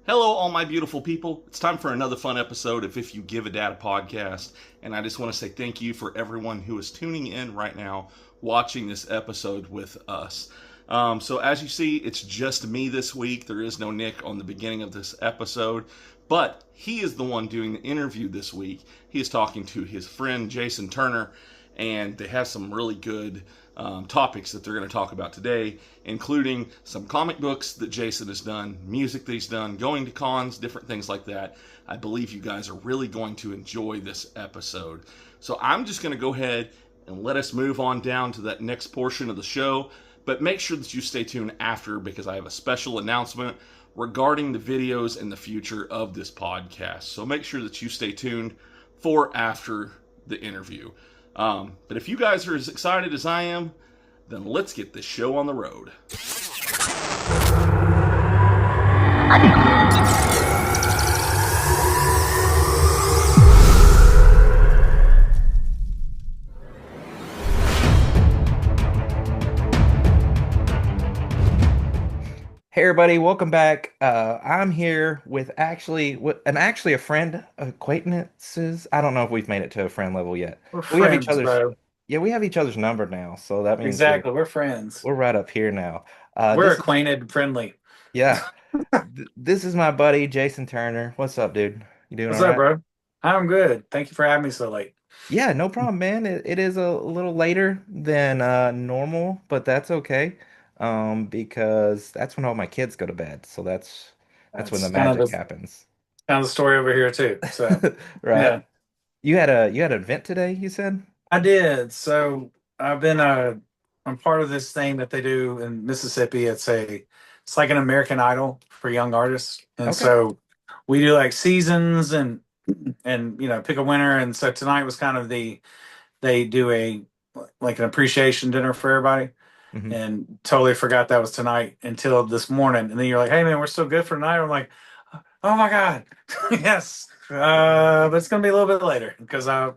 Hello, all my beautiful people. It's time for another fun episode of If You Give a Dad a Podcast. And I just want to say thank you for everyone who is tuning in right now, watching this episode with us. So, as you see, it's just me this week. There is no Nick on the beginning of this episode, but he is the one doing the interview this week. He is talking to his friend Jason Turner, and they have some really good topics that they're going to talk about today, including some comic books that Jason has done, music that he's done, going to cons, different things like that. I believe you guys are really going to enjoy this episode. So I'm just going to go ahead and let us move on down to that next portion of the show. But make sure that you stay tuned after, because I have a special announcement regarding the videos in the future of this podcast. So make sure that you stay tuned for after the interview. But if you guys are as excited as I am, then let's get this show on the road. Hey everybody, welcome back. I'm here with actually a friend, acquaintances. I don't know if we've made it to a friend level yet. We're We have each friends, other's, bro. yeah, we have each other's number now, so that means we're Exactly. We're friends. we're right up here now. We're This is acquainted, friendly. yeah, this is my buddy Jason Turner. What's up, dude? You doing What's all up, right? bro? I'm good. Thank you for having me so late. Yeah, no problem, man. It is a little later than normal, but that's okay. Because that's when all my kids go to bed, so that's when the That's kind of magic the happens. story over here too. So Right? yeah, You had an event today, you said? I did. So I've been I'm part of this thing that they do in Mississippi. It's like an American Idol for young artists, and Okay. so we do like seasons and pick a winner. And so tonight was kind of they do a like an appreciation dinner for everybody. Hmm. And totally forgot that was tonight until this morning. And then you're like, "Hey, man, we're still good for tonight." I'm like, "Oh my god, yes!" But it's gonna be a little bit later because I.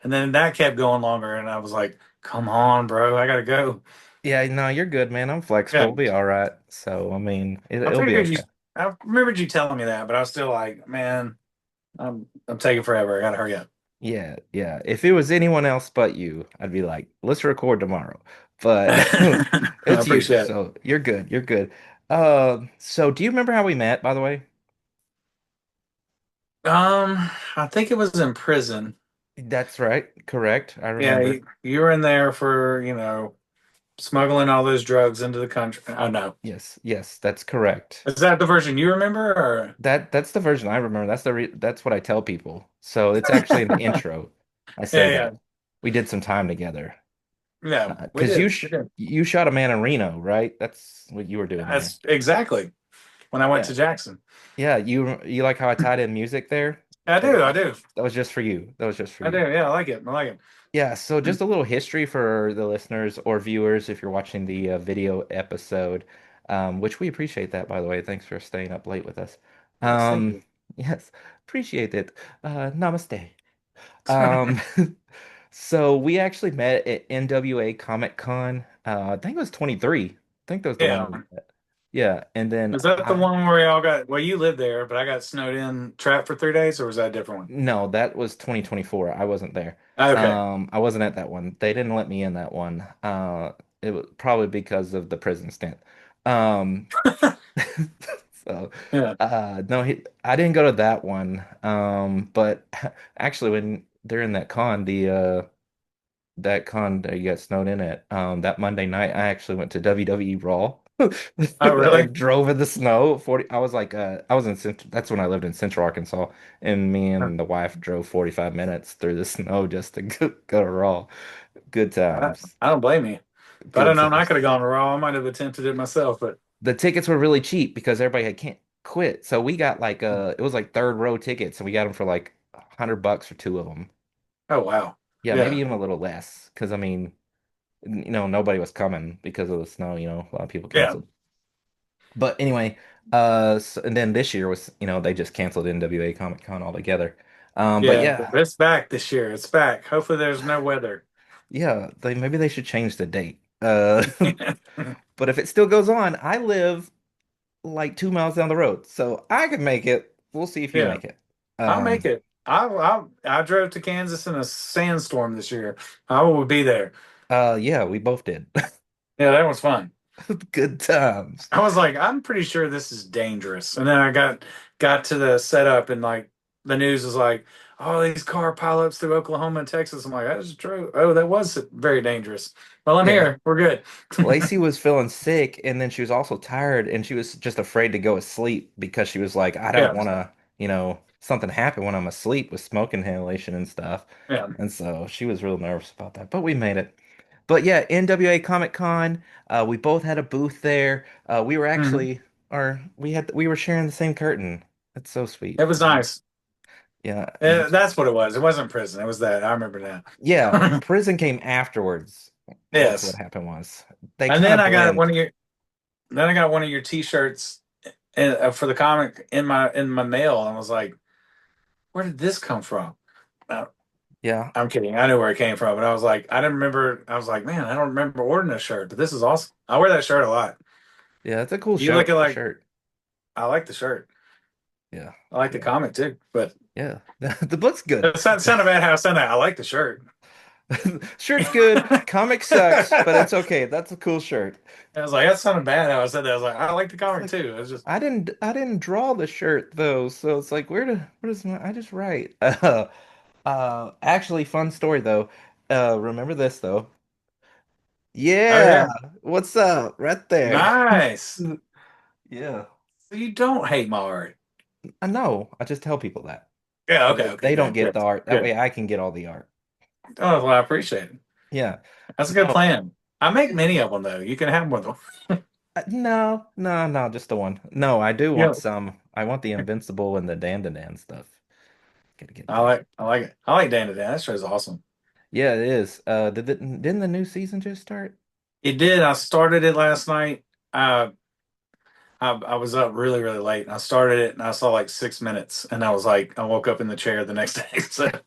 And then that kept going longer, and I was like, "Come on, bro, I gotta go." Yeah, no, you're good, man. I'm flexible. Yeah, We'll be all right. So, I mean, I it'll be figured you. okay. I remembered you telling me that, but I was still like, "Man, I'm taking forever. I gotta hurry up." Yeah, yeah. If it was anyone else but you, I'd be like, let's record tomorrow. But I it's you, appreciate it. so you're good. You're good. So do you remember how we met, by the way? I think it was in prison. That's right. Correct. I Yeah, remember. you were in there for smuggling all those drugs into the country. I know. Yes, yes, that's correct. Is that the version you remember, or That's the version I remember. That's what I tell people. So it's actually in the intro. I say yeah, yeah, that we did some time together. yeah. We Because did. We did. you shot a man in Reno, right? That's what you were doing there. That's exactly when I went Yeah. to Jackson. Yeah, you like how I tied in music there? I That do. I do. that was just for you. That was just for I do. you. Yeah, I like it. I like it. Yeah, so Mm. just a little history for the listeners or viewers if you're watching the video episode, which we appreciate that, by the way. Thanks for staying up late with us. Yes, thank Um, you. yes, appreciate it. Namaste. Um, so we actually met at NWA Comic Con. I think it was 23. I think that was the one Yeah. we met. Yeah, and then Is that the I one where y'all got? Well, you lived there, but I got snowed in, trapped for 3 days, or was that a different one? no, that was 2024. I wasn't there. Okay. I wasn't at that one. They didn't let me in that one. It was probably because of the prison stint. Um, so Yeah. no, I didn't go to that one. But actually, when during that con that you got snowed in at, that Monday night, I actually went to WWE Raw. Oh, Like really? drove in the snow. 40, I was like, I was in Central, that's when I lived in Central Arkansas, and me and the wife drove 45 minutes through the snow just to go to Raw. Good I, times. I don't blame you. If I'd Good have known I times. could have gone raw, I might have attempted it myself. But The tickets were really cheap because everybody had can't quit. So we got like it was like third row tickets, and we got them for like $100 for two of them. oh wow, Yeah, maybe yeah, even a little less because I mean, nobody was coming because of the snow, a lot of people yeah, canceled. But anyway, and then this year was, they just canceled NWA Comic Con altogether. But yeah. yeah, It's back this year. It's back. Hopefully, there's no weather. yeah, maybe they should change the date. But if it still goes on, I live like 2 miles down the road. So I can make it. We'll see if you Yeah, make it. I'll make Um, it. I drove to Kansas in a sandstorm this year. I will be there. yeah, we both did. Yeah, that was fun. Good times. I was like, I'm pretty sure this is dangerous. And then I got to the setup and like the news was like, oh, these car pileups through Oklahoma and Texas. I'm like, that's true. Oh, that was very dangerous. Well, I'm Yeah. here. We're good. Lacey was feeling sick and then she was also tired and she was just afraid to go asleep because she was like, I don't Yeah, want to, something happen when I'm asleep with smoke inhalation and stuff. yeah. And so she was real nervous about that, but we made it. But yeah, NWA Comic Con, we both had a booth there. We were Mhm. actually, or we were sharing the same curtain. That's so sweet. It was nice. Yeah. And That's what it was. It wasn't prison. It was that. I remember yeah, now. prison came afterwards. That's what Yes. happened was they And kind then of I got blend. then I got one of your T-shirts for the comic in my mail, and I was like, "Where did this come from?" Uh, Yeah. I'm kidding. I knew where it came from, but I was like, I didn't remember. I was like, man, I don't remember ordering this shirt, but this is awesome. I wear that shirt a lot. Yeah, it's a cool You look show at like, shirt. I like the shirt. Yeah. I like the Yeah. comic too, but Yeah. The book's good. it sounded bad how I said that. I like the shirt. Shirt's good. I Comic sucks, but it's okay. That's a cool shirt. was like, that sounded bad how I said that. I was like, I like the It's comic like too. It was just, I didn't draw the shirt though, so it's like where does my I just write. Actually fun story though. Remember this though. oh Yeah. yeah, What's up? Right there. nice. Yeah. So you don't hate my art. I know. I just tell people that. Yeah. So Okay. they Okay. don't Good. get Good. the art. That Good. way I can get all the art. Oh, well, I appreciate it. Yeah. That's a good No. plan. I make many of them though. You can have one of them. No, no, no, just the one. No, I do Yeah. want some. I want the Invincible and the Dan stuff. Gotta get I those. like. I like it. I like Dan to Dan. That show's awesome. Yeah, it is. Didn't the new season just start? It did. I started it last night. Uh, I was up really, really late. And I started it and I saw like 6 minutes, and I was like, I woke up in the chair the next day. So and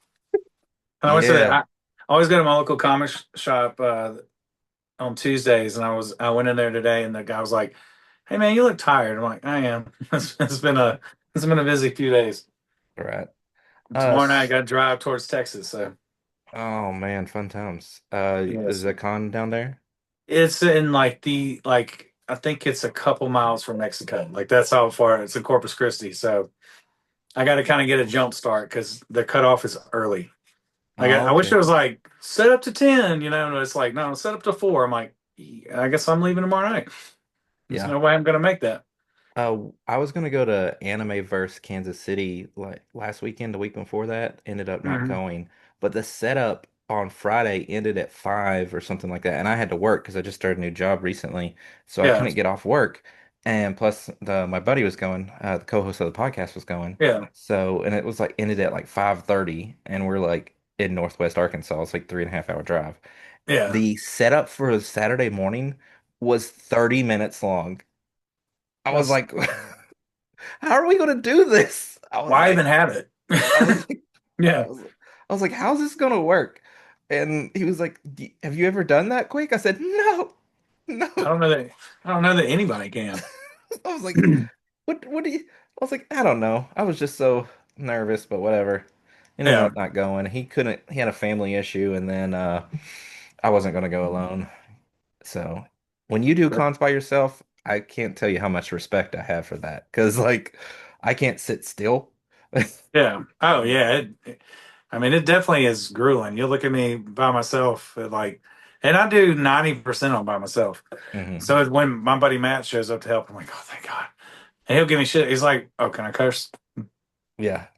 I went to Yeah, I always go to my local comic shop on Tuesdays, and I went in there today, and the guy was like, "Hey man, you look tired." I'm like, "I am. It's been a busy few days. right. Tomorrow night I S got to drive towards Texas, so oh man, fun times. Is yes, the con down there? it's in like I think it's a couple miles from Mexico. Like that's how far it's in Corpus Christi. So I got to kind of get a jump start because the cutoff is early. Like Oh, I wish it okay. was like set up to 10, and it's like no, set up to 4. I'm like, I guess I'm leaving tomorrow night. There's Yeah. no way I'm gonna make that. I was gonna go to Anime Verse Kansas City like last weekend, the week before that, ended up not Hmm. going. But the setup on Friday ended at 5 or something like that, and I had to work because I just started a new job recently, so I Yeah, couldn't get off work. And plus, the my buddy was going, the co-host of the podcast was going, yeah, so and it was like ended at like 5:30, and we're like in Northwest Arkansas. It's like 3.5 hour drive. yeah. The setup for Saturday morning was 30 minutes long. I was That's like, how are we gonna do this? why even have it. I was like, I Yeah, was, I was like, how's this gonna work? And he was like, have you ever done that quick? I said, no, I no. don't know that I don't know that anybody can. I was like, what do you? I was like, I don't know. I was just so nervous, but whatever. It ended Yeah, up not going. He couldn't. He had a family issue, and then I wasn't gonna go alone. So when you do cons by yourself, I can't tell you how much respect I have for that because like I can't sit still. yeah. Oh yeah. I mean, it definitely is grueling. You look at me by myself, and I do 90% on by myself. Hmm. So when my buddy Matt shows up to help, I'm like, oh, thank God. And he'll give me shit. He's like, oh, can I curse? Yeah.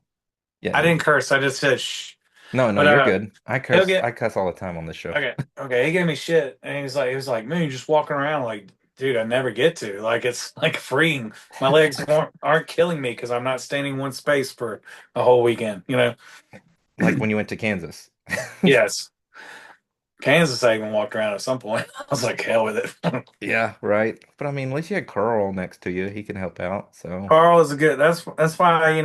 Yeah. I didn't curse. I just said shh. No, no, But you're good. he'll get I cuss all the time on this show. okay. Okay. He gave me shit, and he was like, man, you're just walking around like, dude, I never get to. Like, it's like freeing. My legs aren't killing me because I'm not standing one space for a whole weekend. Like when you went to Kansas. Yes. Kansas, I even walked around at some point. I was like, hell with it. Yeah, right. But I mean, at least you had Carl next to you. He can help out. So, Carl is a good. That's why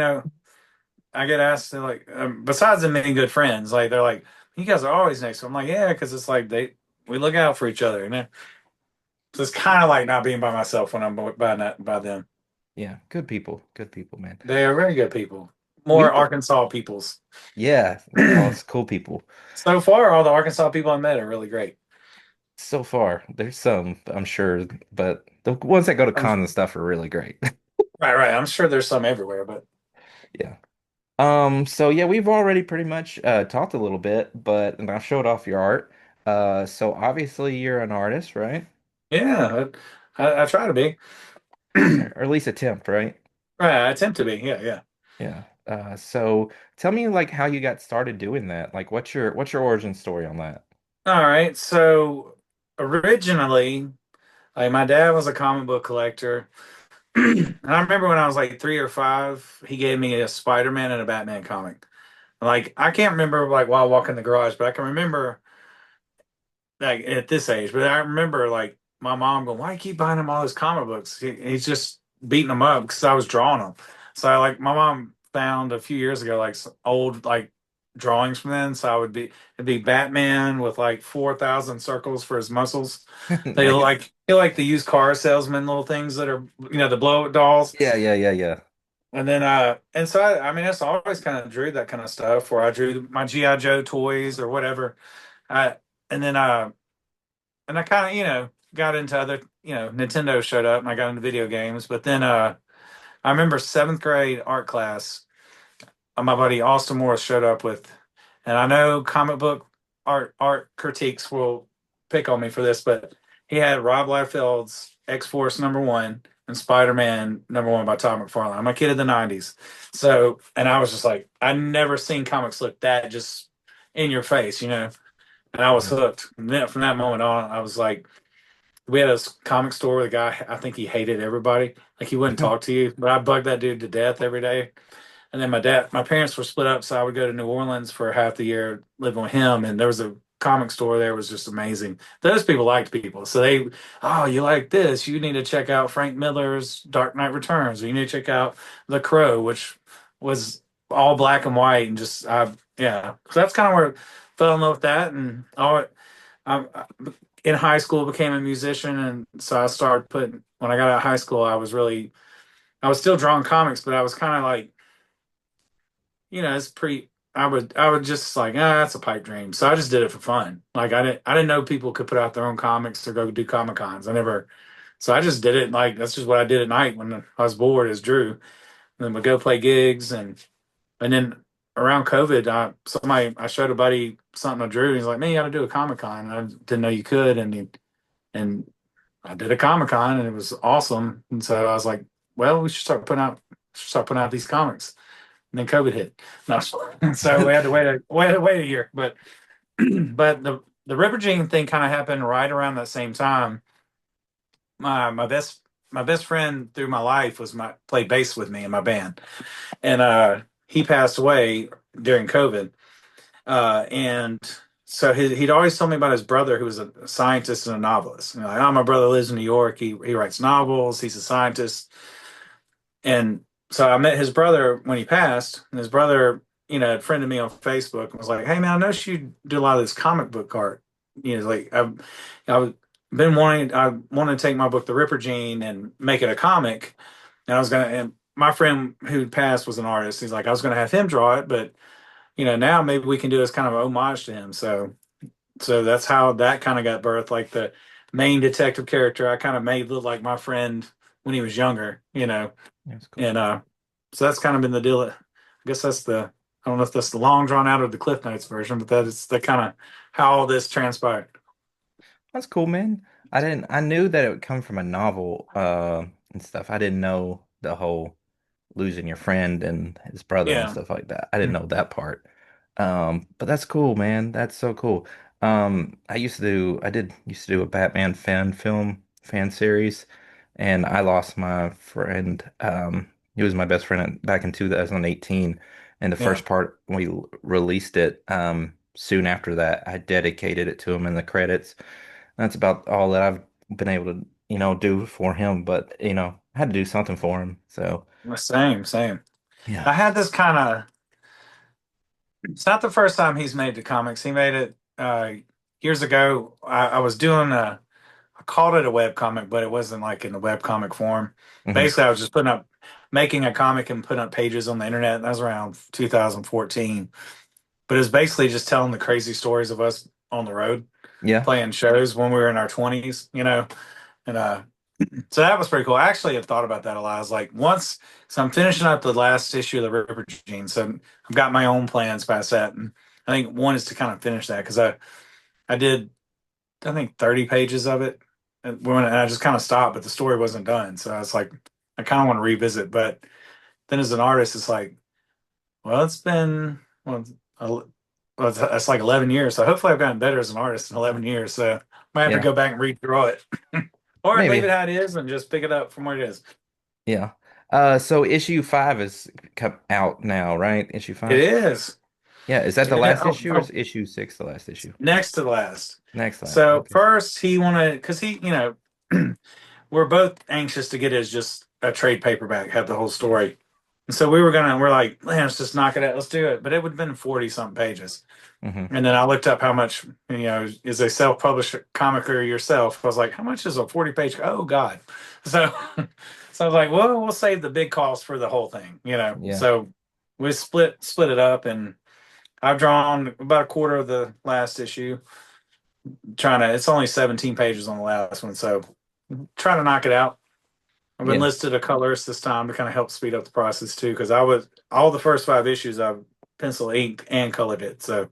I get asked to like. Besides them being good friends, like they're like, you guys are always next to. I'm like, yeah, because it's like we look out for each other. So it's kind of like not being by myself when I'm by them. Yeah, good people, man. They are very good people. More We, Arkansas peoples. yeah, all us cool people. So far, all the Arkansas people I met are really great. So far, there's some, I'm sure, but the ones that go to I'm, cons and stuff are really great. right. I'm sure there's some everywhere, but Yeah. So yeah, we've already pretty much talked a little bit, but and I showed off your art. So obviously you're an artist, right? yeah, I try to be. Or at least attempt, right? Right, I attempt to be. Yeah, yeah. Yeah. So tell me like how you got started doing that. Like what's your origin story on that? All right. So originally, like my dad was a comic book collector. And I remember when I was like 3 or 5, he gave me a Spider-Man and a Batman comic. Like I can't remember like while walking the garage, but I can remember like at this age. But I remember like my mom going, "Why you keep buying him all those comic books? He's just beating them up because I was drawing them." So like my mom found a few years ago like old like drawings from then. So I would be it'd be Batman with like 4,000 circles for his muscles. They Nice. like the used car salesman little things that are the blow up dolls. Yeah, yeah, yeah, yeah. And then and so I mean that's always kind of drew that kind of stuff where I drew my G.I. Joe toys or whatever. I and then and I kind of, got into other, Nintendo showed up and I got into video games. But then I remember seventh grade art class, my buddy Austin Morris showed up with, and I know comic book art critiques will pick on me for this, but he had Rob Liefeld's X-Force #1 and Spider-Man #1 by Todd McFarlane. I'm a kid of the '90s, so and I was just like, I never seen comics look that just in your face, and I was Mhm. hooked. And then from that moment on, I was like, we had a comic store where the guy, I think he hated everybody. Like he wouldn't talk to you, but I bugged that dude to death every day. And then my parents were split up, so I would go to New Orleans for half the year living with him. And there was a comic store there, it was just amazing. Those people liked people, so oh, you like this? You need to check out Frank Miller's Dark Knight Returns, or you need to check out The Crow, which was all black and white, and just yeah. So that's kind of where I fell in love with that, and I in high school became a musician, and so I started putting. When I got out of high school, I was still drawing comics, but I was kind of like, it's pretty. I would just like, that's a pipe dream. So I just did it for fun. Like I didn't know people could put out their own comics or go do comic cons. I never, so I just did it. Like that's just what I did at night when I was bored, is drew. And then we go play gigs, and then around COVID, I showed a buddy something I drew. And he's like, "Man, you got to do a comic con." And I didn't know you could, and I did a Comic Con and it was awesome. And so I was like, well, we should start putting out these comics. And then COVID hit. No, so we had to wait a year. But but the Ripper Gene thing kind of happened right around that same time. My best friend through my life was my played bass with me in my band, and he passed away during COVID. And so he'd always told me about his brother, who was a scientist and a novelist. Like, oh, my brother lives in New York. He writes novels. He's a scientist. And so I met his brother when he passed. And his brother, had friended me on Facebook and was like, "Hey, man, I noticed you do a lot of this comic book art. Like I've I wanted to take my book, The Ripper Gene, and make it a comic. And I was gonna. And my friend who passed was an artist. He's like, I was gonna have him draw it, but now maybe we can do as kind of an homage to him. So that's how that kind of got birthed. Like the main detective character, I kind of made look like my friend when he was younger. That's cool. And so that's kind of been the deal. I guess I don't know if that's the long drawn out or the Cliff Notes version, but that is the kind of how all this transpired. That's cool, man. I knew that it would come from a novel and stuff. I didn't know the whole losing your friend and his brother and Yeah. stuff like that. I didn't know that part. But that's cool, man. That's so cool. I did used to do a Batman fan series, and I lost my friend. He was my best friend back in 2018, and the Yeah. first part we released it. Soon after that, I dedicated it to him in the credits. That's about all that I've been able to, do for him. But I had to do something for him. So Same, same. yeah. I had this kind of, it's not the first time he's made the comics. He made it years ago. I was doing a called it a web comic, but it wasn't like in the web comic form. Hmm. Basically, I was just making a comic and putting up pages on the internet. That was around 2014. But it was basically just telling the crazy stories of us on the road, Yeah. playing shows when we were in our 20s, and so that was pretty cool. I actually had thought about that a lot. I was like, so I'm finishing up the last issue of the Ripper Gene, so I've got my own plans past that, and I think one is to kind of finish that because I did I think 30 pages of it, and I just kind of stopped, but the story wasn't done. So I was like, I kind of want to revisit, but then as an artist, it's like, well, it's been it's like 11 years, so hopefully I've gotten better as an artist in 11 years. So I might have to Yeah. go back and read through it. Or leave it Maybe. how it is and just pick it up from where it is. Yeah. So issue 5 is come out now, right? Issue It 5. is. Yeah. Is that the Yeah, last issue or is issue 6 the last issue? next to the last. Next last. So Okay. first he wanted, because we're both anxious to get it as just a trade paperback, have the whole story. And so we're like, man, let's just knock it out. Let's do it. But it would have been 40 something pages. Hmm. And then I looked up how much, is a self-published comic or yourself. I was like, how much is a 40-page? Oh God. So, so I was like, well, we'll save the big cost for the whole thing. Yeah. So we split it up, and I've drawn about a quarter of the last issue. It's only 17 pages on the last one. So trying to knock it out. I've Yeah. enlisted a colorist this time to kind of help speed up the process too, because I was all the first 5 issues I've pencil ink and colored it, so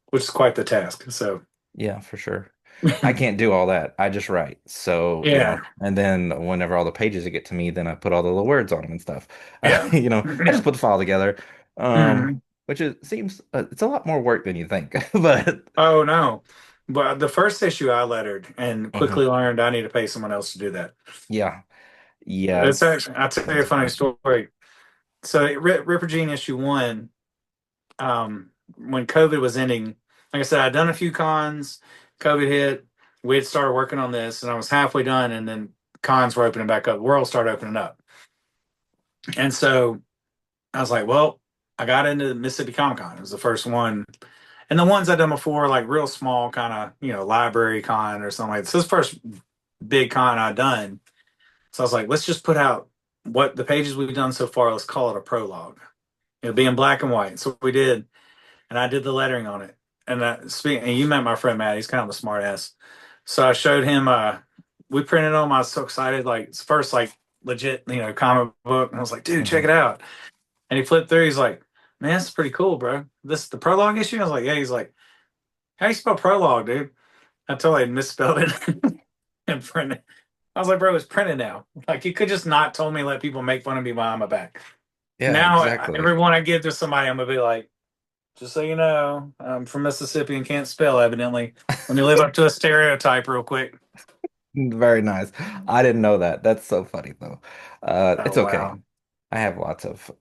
which is quite the task. So Yeah, for sure. I can't do all that. I just write. So, yeah, and then whenever all the pages get to me, then I put all the little words on them and stuff. yeah. I just put the file together. Mhm. Which seems it's a lot more work than you think. But Oh no, but the first issue I lettered and mhm. quickly learned I need to pay someone else to do that. Yeah. Yeah, It's actually, I'll tell you a it's funny fine. story. So Ripper Gene issue 1, when COVID was ending, like I said, I'd done a few cons. COVID hit. We had started working on this, and I was halfway done, and then cons were opening back up. The world started opening up, and so I was like, "Well, I got into the Mississippi Comic Con. It was the first one, and the ones I'd done before, like real small, kind of library con or something like this. This is the first big con I'd done. So I was like, let's just put out what the pages we've done so far. Let's call it a prologue. It'll be in black and white. So we did, and I did the lettering on it. And you met my friend Matt. He's kind of a smart ass. So I showed him. We printed them. I was so excited. Like it's first like legit, comic book. And I was like, dude, check Hmm. it out. And he flipped through. He's like, man, this is pretty cool, bro. This is the prologue issue. I was like, yeah. He's like, how you spell prologue, dude? I totally misspelled it and printed. I was like, bro, it's printed now. Like you could just not told me let people make fun of me behind my back. Yeah, Now exactly. everyone I give to somebody, I'm gonna be like, just so you know, I'm from Mississippi and can't spell, evidently. Let me live up to a stereotype real quick. Very nice. I didn't know that. That's so funny though. It's Oh okay. wow. I have lots of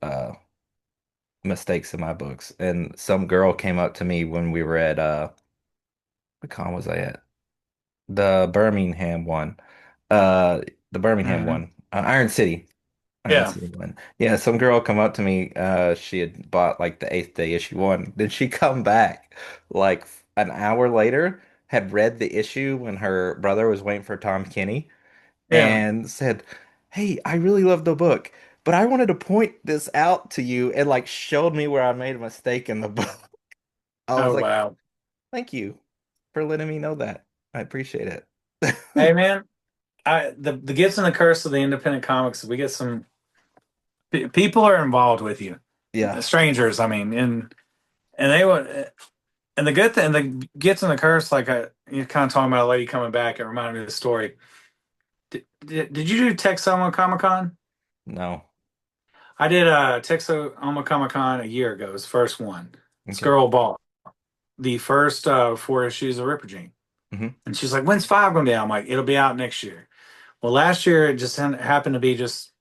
mistakes in my books. And some girl came up to me when we were at what con was I at? The Birmingham one. The Birmingham Hmm. one. Iron City. Iron Yeah. City one. Yeah, some girl come up to me. She had bought like the eighth day issue one. Then she come back like an hour later, had read the issue when her brother was waiting for Tom Kenny Yeah. and said, "Hey, I really love the book, but I wanted to point this out to you," and like showed me where I made a mistake in the book. I was Oh like, wow. "Thank you for letting me know that. I appreciate it." Hey man, the gifts and the curse of the independent comics. We get some people are involved with you, Yeah. strangers. I mean, and they would. And the good thing, the gifts and the curse, like you're kind of talking about a lady coming back. It reminded me of the story. Did you do Texoma Comic Con? No. I did Texoma Comic Con a year ago. It was the first one. This Okay. girl bought the first 4 issues of Ripper Gene. Hmm. And she's like, when's 5 going to be out? I'm like, it'll be out next year. Well, last year it just happened to be just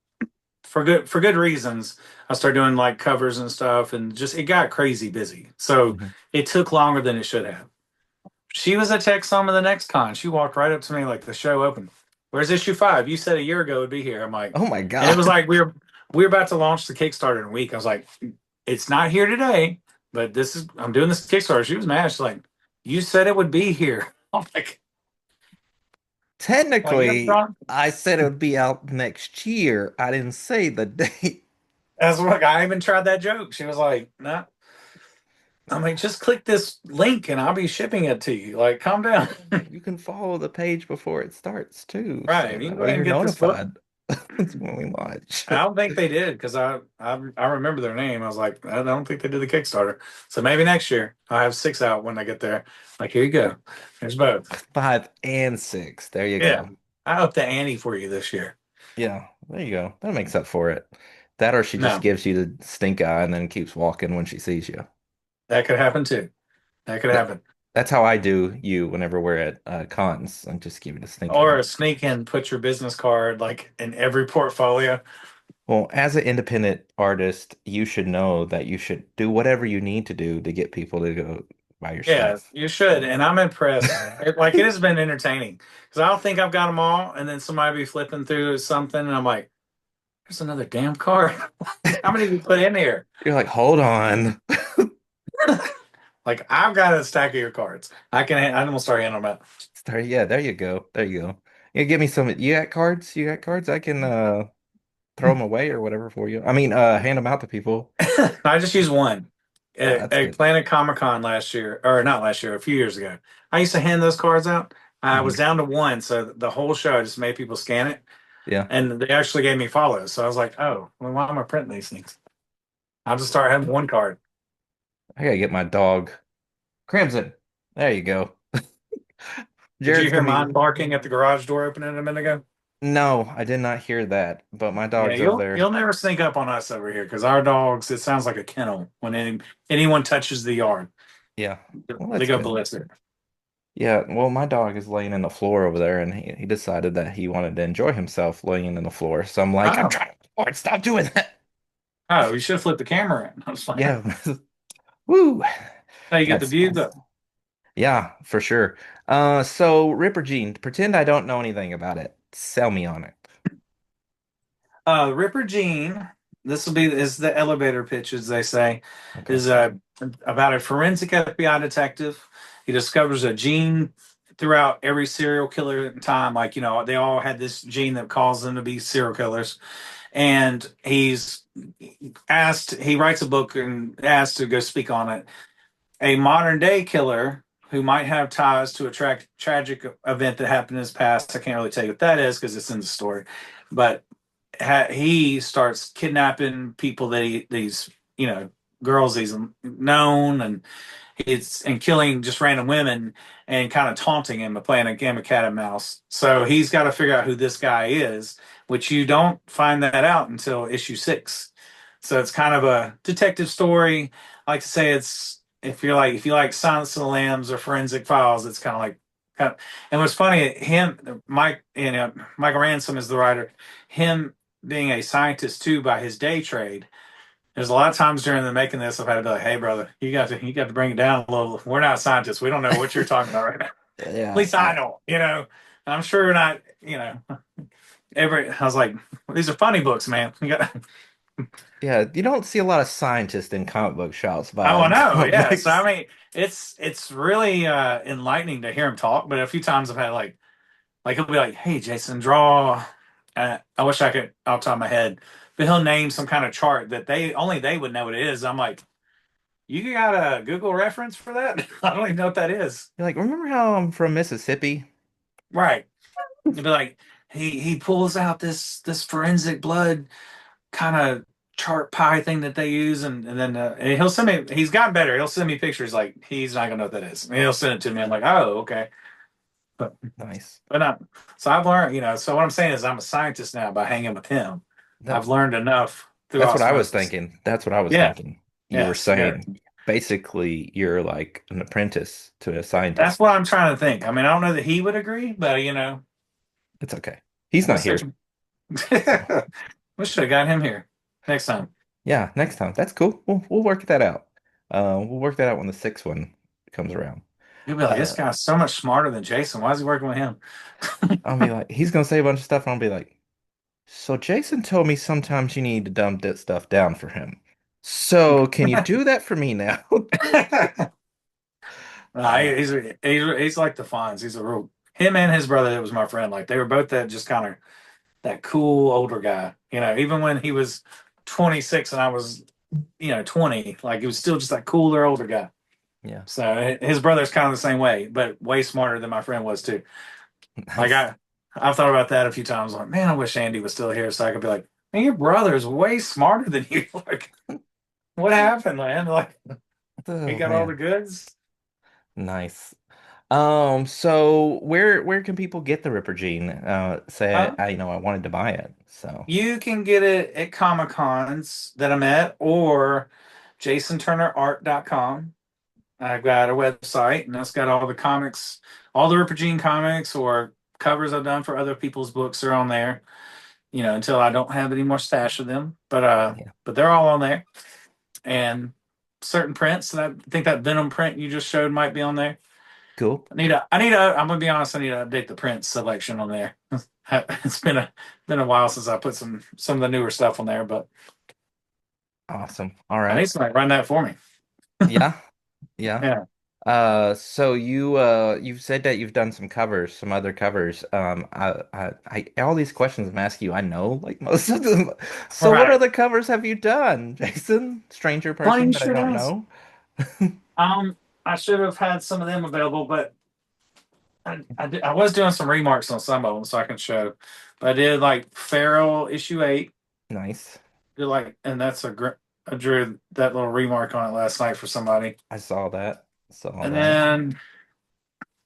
for good reasons. I started doing like covers and stuff, and just it got crazy busy. So Hmm. it took longer than it should have. She was at Texoma the next con. She walked right up to me like the show opened. Where's issue 5? You said a year ago it'd be here. I'm like, Oh my and it was God. like we were about to launch the Kickstarter in a week. I was like, it's not here today, but I'm doing this Kickstarter. She was mad. She's like, you said it would be here. I'm like, Like, you have Technically, Tron? I said it would be out next year. I didn't say the date. That's what I even tried that joke. She was like, "No." I'm like, just click this link and I'll be shipping it to you. Like, calm down. You can follow the page before it starts too, so Right. You can that go way ahead and you're get this book. notified. That's when we launch. I don't think they did because I remember their name. I was like, I don't think they did the Kickstarter. So maybe next year I'll have 6 out when I get there. Like, here you go. There's both. 5 and 6. There you Yeah. go. I hope the Annie for you this year. Yeah, there you go. That makes up for it. That or she just No, gives you the stink eye and then keeps walking when she sees you. that could happen too. That could That, happen. that's how I do you whenever we're at cons. I just give you the stink Or eye. a sneak in, put your business card like in every portfolio. Well, as an independent artist, you should know that you should do whatever you need to do to get people to go buy your Yeah, stuff. you should. And I'm impressed. Like it has been entertaining because I don't think I've got them all. And then somebody be flipping through something, and I'm like, "There's another damn card. How many did you put in here?" You're like, hold on. Like I've got a stack of your cards. I'm gonna start handing them out. Start, yeah, there you go. There you go. You give me some. You got cards? You got cards? I can throw them away or whatever for you. I mean, hand them out to people. I just used one Oh, at, that's good. Planet Comic Con last year, or not last year, a few years ago. I used to hand those cards out. I was Hmm. down to one, so the whole show I just made people scan it, Yeah. and they actually gave me follows. So I was like, "Oh, well, why am I printing these things? I'll just start having one card." I gotta get my dog. Crimson. There you go. Did you Jared's hear gonna mine be. barking at the garage door opening a minute ago? No, I did not hear that, but my Yeah, dog's over you'll there. never sneak up on us over here because our dogs. It sounds like a kennel when anyone touches the yard. Yeah. Well, They that's go good. ballistic. Yeah, well, my dog is laying in the floor over there, and he decided that he wanted to enjoy himself laying in the floor. So I'm like, I'm Oh, trying to record. Stop doing that. oh, you should have flipped the camera in. I was like, Yeah. Woo. "How you get the That's views nice. up?" Yeah, for sure. So Ripper Jean, pretend I don't know anything about it. Sell me on it. Ripper Gene, this will be is the elevator pitch, as they say, Okay. is about a forensic FBI detective. He discovers a gene throughout every serial killer in time. Like, they all had this gene that caused them to be serial killers. And he writes a book and asked to go speak on it. A modern day killer who might have ties to a tragic event that happened in his past. I can't really tell you what that is because it's in the story, but he starts kidnapping people that these girls he's known, and it's and killing just random women and kind of taunting him and playing a game of cat and mouse. So he's got to figure out who this guy is, which you don't find that out until issue 6. So it's kind of a detective story. I like to say it's if you like Silence of the Lambs or Forensic Files, it's kind of. And what's funny, Michael Ransom is the writer. Him being a scientist too by his day trade, there's a lot of times during the making this I've had to be like, "Hey brother, you got to bring it down a little. We're not scientists. We don't know what you're talking about right now. At Yeah, least I don't, I'm sure we're not, I was like, these are funny books, man. You got yeah. You don't see a lot of scientists in comic book shops Oh, I buying know, yeah. So I comics. mean, it's really enlightening to hear him talk, but a few times I've had like he'll be like, "Hey, Jason, draw." I wish I could off the top of my head, but he'll name some kind of chart that they would know what it is. I'm like, you got a Google reference for that? I don't even know what that is. You're like, remember how I'm from Mississippi? Right? He'd be like, he pulls out this forensic blood kind of chart pie thing that they use, and then and he'll send me. He's gotten better. He'll send me pictures. Like he's not gonna know what that is. And he'll send it to me. I'm like, oh, okay. But Nice. but not. So I've learned, So what I'm saying is, I'm a scientist now by hanging with him. That I've learned enough through that's what I was osmosis. thinking. That's what I was Yeah. thinking. You were Yes. Yeah. saying basically you're like an apprentice to a That's scientist. what I'm trying to think. I mean, I don't know that he would agree, but It's okay. He's we'll not search here. him. So We should have got him here next time. yeah, next time. That's cool. We'll work that out. We'll work that out when the sixth one comes around. He'll be like, this Uh, guy's so much smarter than Jason. Why is he working with him? I'll be like, he's gonna say a bunch of stuff, and I'll be like, so Jason told me sometimes you need to dumb that stuff down for him. So can you do that for me now? Nah, Uh, he's like the Fonz. He's a real him and his brother that was my friend. Like they were both that just kind of that cool older guy. Even when he was 26 and I was 20, like it was still just that cooler older guy. Yeah. So his brother's kind of the same way, but way smarter than my friend was too. Like Nice. I've thought about that a few times. Like, man, I wish Andy was still here so I could be like, man, your brother is way smarter than you. Like, what happened, man? Like, he Oh got all the man. goods. Nice. So where can people get the Ripper Gene? Say Uh, I wanted to buy it. So you can get it at Comic Cons that I'm at or jasonturnerart.com. I've got a website and that's got all the comics, all the Ripper Gene comics or covers I've done for other people's books are on there. Until I don't have any more stash of them. yeah, But they're all on there. And certain prints, and I think that Venom print you just showed might be on there. cool. I'm gonna be honest, I need to update the print selection on there. It's been a while since I put some of the newer stuff on there, but Awesome. All I need right. somebody to run that for me. Yeah. Yeah. Yeah. So you've said that you've done some covers, some other covers. All these questions I'm asking you, I know like most of them. All So what right. other covers have you done, Jason? Stranger Funny person you that I should don't ask. know? I should have had some of them available, but I was doing some remarks on some of them so I can show. But I did like Feral issue 8. Nice. Did like, and that's I drew that little remark on it last night for somebody. I saw that. Saw And that.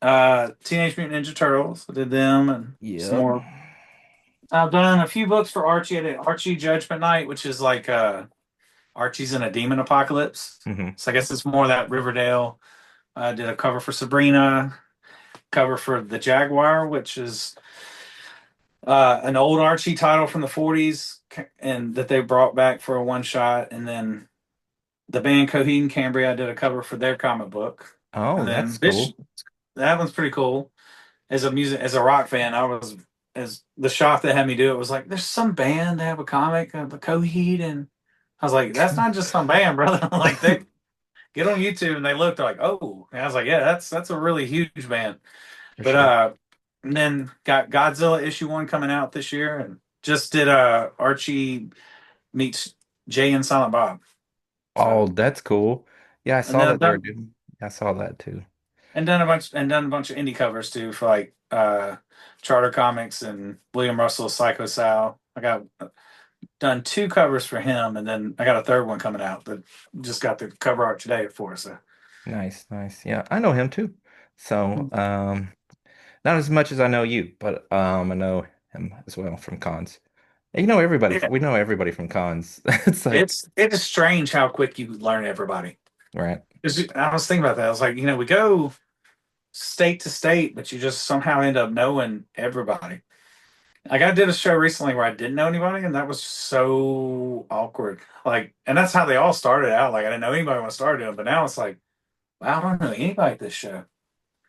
then Teenage Mutant Ninja Turtles. I did them and some Yep. more. I've done a few books for Archie. I did Archie Judgment Night, which is like Archie's in a demon apocalypse. Hmm. So I guess it's more that Riverdale. I did a cover for Sabrina, cover for The Jaguar, which is an old Archie title from the 40s and that they brought back for a one shot. And then the band Coheed and Cambria, I did a cover for their comic book. Oh, And that's then this cool. that one's pretty cool. As a rock fan, I was as the shop that had me do it was like, there's some band they have a comic of the Coheed, and I was like, that's not just some band, brother. Like they get on YouTube and they looked they're like, oh, and I was like, yeah, that's a really huge band. For But sure. and then got Godzilla issue 1 coming out this year, and just did Archie meets Jay and Silent Bob. Oh, So that's cool. Yeah, I and saw then that they were doing. I saw that too. done a bunch of indie covers too for like Charter Comics and William Russell's Psycho Sal. I got done 2 covers for him, and then I got a third one coming out that just got the cover art today for. So Nice, nice. Yeah, I know him too. So, not as much as I know you, but I know him as well from cons. And you know everybody. yeah, We know everybody from cons. It's like, it is strange how quick you learn everybody. right. 'Cause I was thinking about that. I was like, we go state to state, but you just somehow end up knowing everybody. Like I did a show recently where I didn't know anybody, and that was so awkward. Like, and that's how they all started out. Like I didn't know anybody when I started doing, but now it's like, wow, I don't know anybody at this show.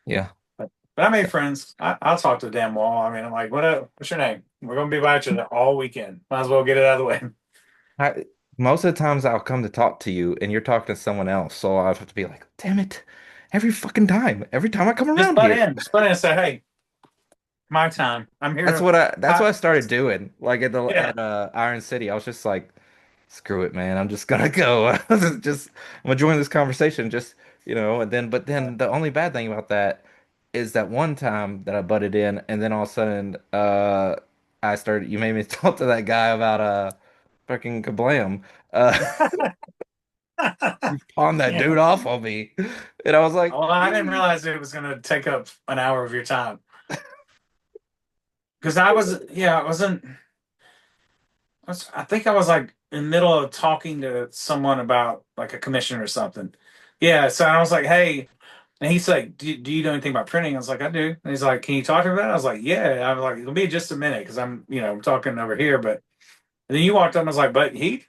Yeah. But I made friends. I'll talk to the damn wall. I mean, I'm like, what up? What's your name? We're gonna be by each other all weekend. Might as well get it out of the way. Most of the times I'll come to talk to you and you're talking to someone else, so I'll have to be like, damn it, every fucking time, every time I come Just around butt here. in. Just butt in and say, hey, my time. I'm here. That's I, what I started doing. Like yeah. at Iron City, I was just like, screw it, man. I'm just gonna go. Just I'm gonna join this conversation. Just and then but then the only bad thing about that is that one time that I butted in, and then all of a sudden, I started. You made me talk to that guy about fucking kablam. Uh, you pawned that Yeah. dude off on me, and I was like, Well, I didn't realize it was gonna take up an hour of your time because I wasn't. I think I was like in the middle of talking to someone about like a commission or something. Yeah, so I was like, hey, and he's like, do you know anything about printing? I was like, I do. And he's like, can you talk to me about it? I was like, yeah. I was like, it'll be just a minute because I'm talking over here. But and then you walked up and I was like, but he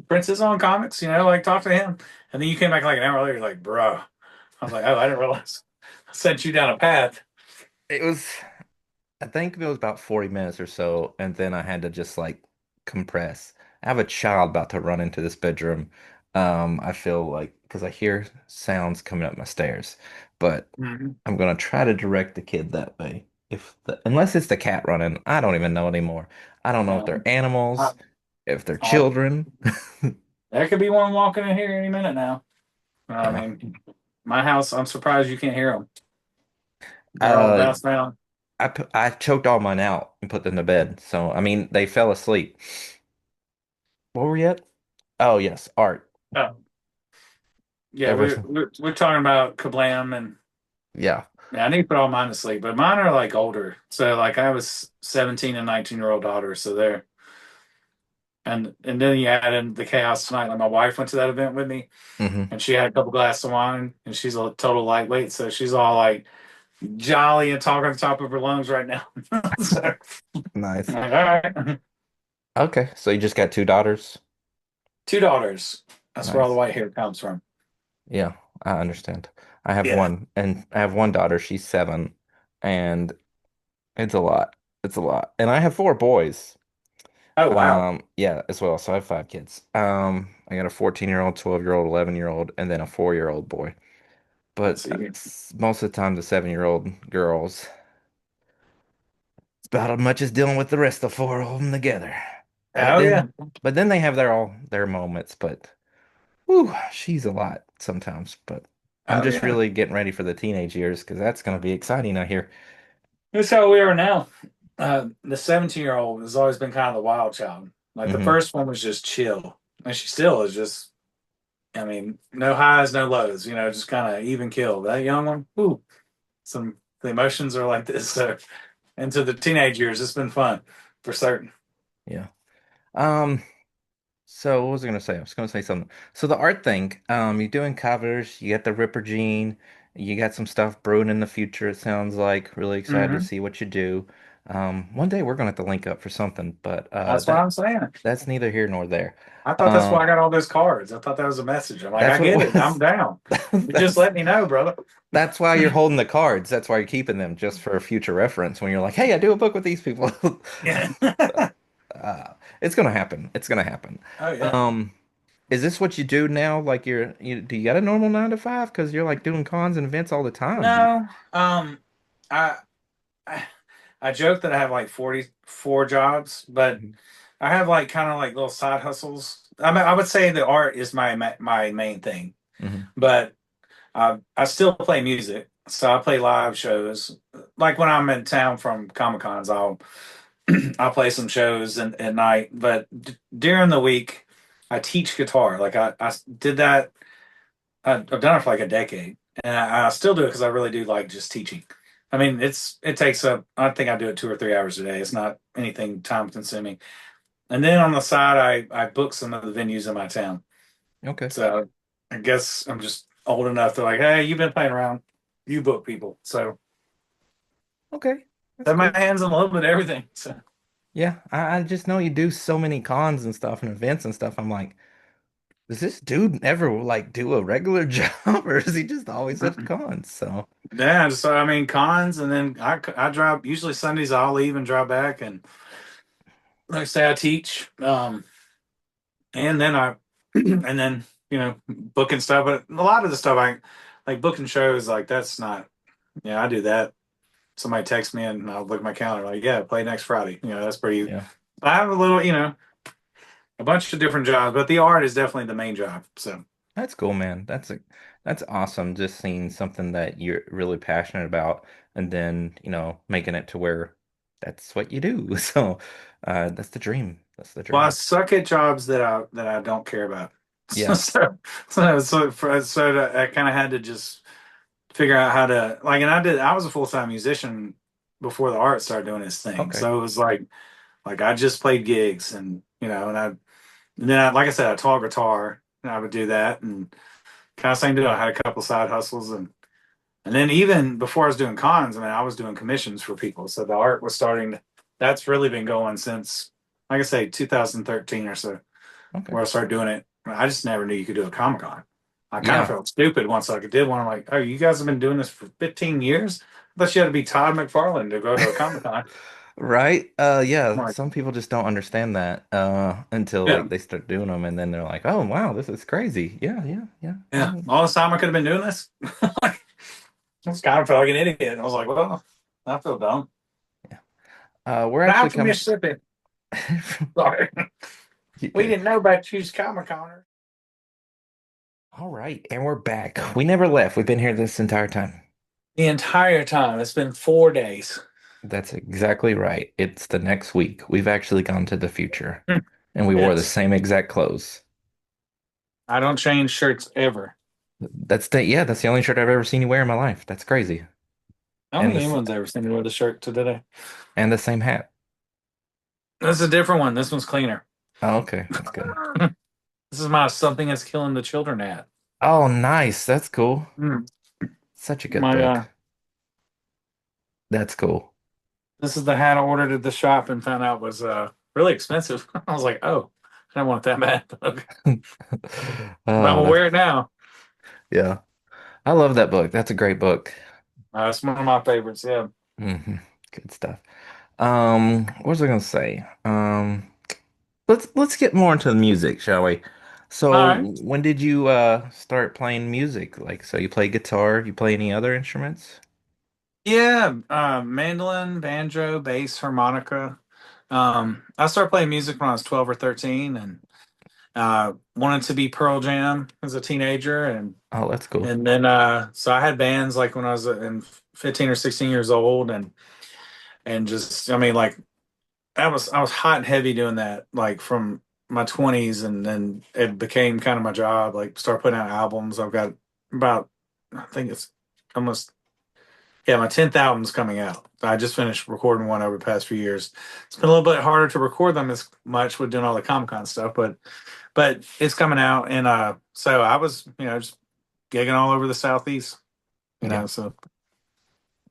prints his own comics, like talk to him. And then you came back like an hour later, you're like, bro. I was like, oh, I didn't realize I sent you down a path. it was. I think it was about 40 minutes or so, and then I had to just like compress. I have a child about to run into this bedroom. I feel like because I hear sounds coming up my stairs. but Mhm. I'm gonna try to direct the kid that way. Unless it's the cat running, I don't even know anymore. I don't know if they're I, animals, if they're I, children. there could be one walking in here any minute now. I Yeah. mean, my house, I'm surprised you can't hear them. They're all Uh, bounced around. I choked all mine out and put them to bed. So I mean, they fell asleep. What were we at? Oh yes, art. Oh, yeah, Everything. we're talking about Kablam and Yeah. yeah, I need to put all mine to sleep, but mine are like older. So like I was 17 and 19-year-old daughters, so they're and then you add in the chaos tonight. Like my wife went to that event with me Hmm. and she had a couple glasses of wine and she's a total lightweight, so she's all like jolly and talking at the top of her lungs right now. So I'm Nice. like, all right. Okay, so you just got two daughters. Two daughters. That's where all the Nice. white hair comes from. Yeah, I understand. I have Yeah. one, and I have one daughter. She's 7, and it's a lot. It's a lot. And I have 4 boys. Oh wow. Yeah, as well. So I have 5 kids. I got a 14-year-old, 12-year-old, 11-year-old, and then a 4-year-old boy. But So you, most of the time, the 7-year-old girls, it's about as much as dealing with the rest of 4 of them together. But oh yeah. then, but then they have their moments. But whew, she's a lot sometimes. But I'm Oh just yeah. really getting ready for the teenage years because that's going to be exciting, I hear. That's how we are now. The 17-year-old has always been kind of the wild child. Like the Hmm. first one was just chill. And she still is just, I mean, no highs, no lows, just kind of even kill. That young one, ooh, the emotions are like this. So into the teenage years, it's been fun for certain. Yeah. Um. So what was I gonna say? I was gonna say something. So the art thing, you're doing covers, you got the Ripper Gene, you got some stuff brewing in the future, it sounds like. Really excited to Hmm. see what you do. One day we're gonna have to link up for something, but That's what I'm saying. that's neither here nor there. I thought that's why Um, I got all those cards. I thought that was a message. I'm like, that's I what it get it. I'm was. down. You just That's let me know, brother. that's why you're holding the cards. That's why you're keeping them just for future reference when you're like, hey, I do a book with these people. Yeah. It's gonna happen. It's gonna happen. Oh yeah. Um, Is this what you do now? Like do you got a normal 9 to 5? Because you're like doing cons and events all the time. No. I I I joke that I have like 44 jobs, but Mhm. I have like kind of like little side hustles. I mean, I would say the art is my main thing, Mhm. but I still play music. So I play live shows. Like when I'm in town from Comic Cons, I'll play some shows at night. But during the week, I teach guitar. Like I did that. I've done it for like a decade, and I still do it because I really do like just teaching. I mean, it takes up. I think I do it 2 or 3 hours a day. It's not anything time consuming. And then on the side, I book some of the venues in my town. Okay. So I guess I'm just old enough to like, hey, you've been playing around, you book people. So Okay. That's I have my cool. hands on a little bit of everything. So Yeah, I just know you do so many cons and stuff and events and stuff. I'm like, does this dude ever like do a regular job or is he just always at cons? So yeah, so I mean cons, and then I drive. Usually Sundays I'll leave and drive back, and like I say I teach. And then I and then booking stuff, but a lot of the stuff I like booking shows like that's not. Yeah, I do that. Somebody texts me and I'll look at my calendar like, yeah, play next Friday. That's pretty. yeah, I have a little, a bunch of different jobs, but the art is definitely the main job. So that's cool, man. That's awesome. Just seeing something that you're really passionate about and then, making it to where that's what you do. So that's the dream. That's the well, I dream. suck at jobs that I don't care about. So Yeah. I kind of had to just figure out how to like, and I was a full-time musician before the art started doing its thing. Okay. So it was like I just played gigs and and then like I said, I taught guitar and I would do that and kind of same deal. I had a couple side hustles and then even before I was doing cons, I mean, I was doing commissions for people. So the art was starting. That's really been going since, like I say, 2013 or so, Okay. where I started doing it. I just never knew you could do a Comic Con. I kind of Yeah. felt stupid once I did one. I'm like, oh, you guys have been doing this for 15 years? I thought you had to be Todd McFarlane to go to a Comic Con. Right? I'm Yeah, like, some people just don't understand that until yeah, like they start doing them and then they're like, "Oh, wow, this is crazy." Yeah, yeah, yeah. yeah. All this time I could have been doing this. I just kind of felt like an idiot. I was like, well, I feel dumb. Yeah. We're But I'm actually from coming. Mississippi. Sorry. You We good. didn't know about you Comic Coners. All right, and we're back. We never left. We've been here this entire time. The entire time. It's been 4 days. That's exactly right. It's the next week. We've actually gone to the future, and we wore the Yes. same exact clothes. I don't change shirts ever. That's the only shirt I've ever seen you wear in my life. That's crazy. I don't And think this anyone's ever seen me with a shirt to today. and the same hat. This is a different one. This one's cleaner. Oh, okay, that's good. This is my Something That's Killing the Children hat. Oh, nice. That's cool. Mm. Such a good My book. That's cool. This is the hat I ordered at the shop and found out was really expensive. I was like, oh, I don't want that bad. Okay. But I'm Oh, gonna that's wear it now. yeah. I love that book. That's a great book. It's one of my favorites. Yeah. Good stuff. What was I gonna say? Let's get more into the music, shall we? All So, right. when did you start playing music? Like, so you play guitar, you play any other instruments? Yeah. Mandolin, banjo, bass, harmonica. I started playing music when I was 12 or 13 and wanted to be Pearl Jam as a teenager. Oh, that's cool. And then, so I had bands like when I was in 15 or 16 years old and just, I mean, like I was hot and heavy doing that, like from my 20s, and then it became kind of my job. Like, start putting out albums. I've got about, I think it's almost, yeah, my 10th album's coming out. I just finished recording one over the past few years. It's been a little bit harder to record them as much with doing all the Comic Con stuff, but it's coming out, and so I was, just gigging all over the Southeast, Yeah. so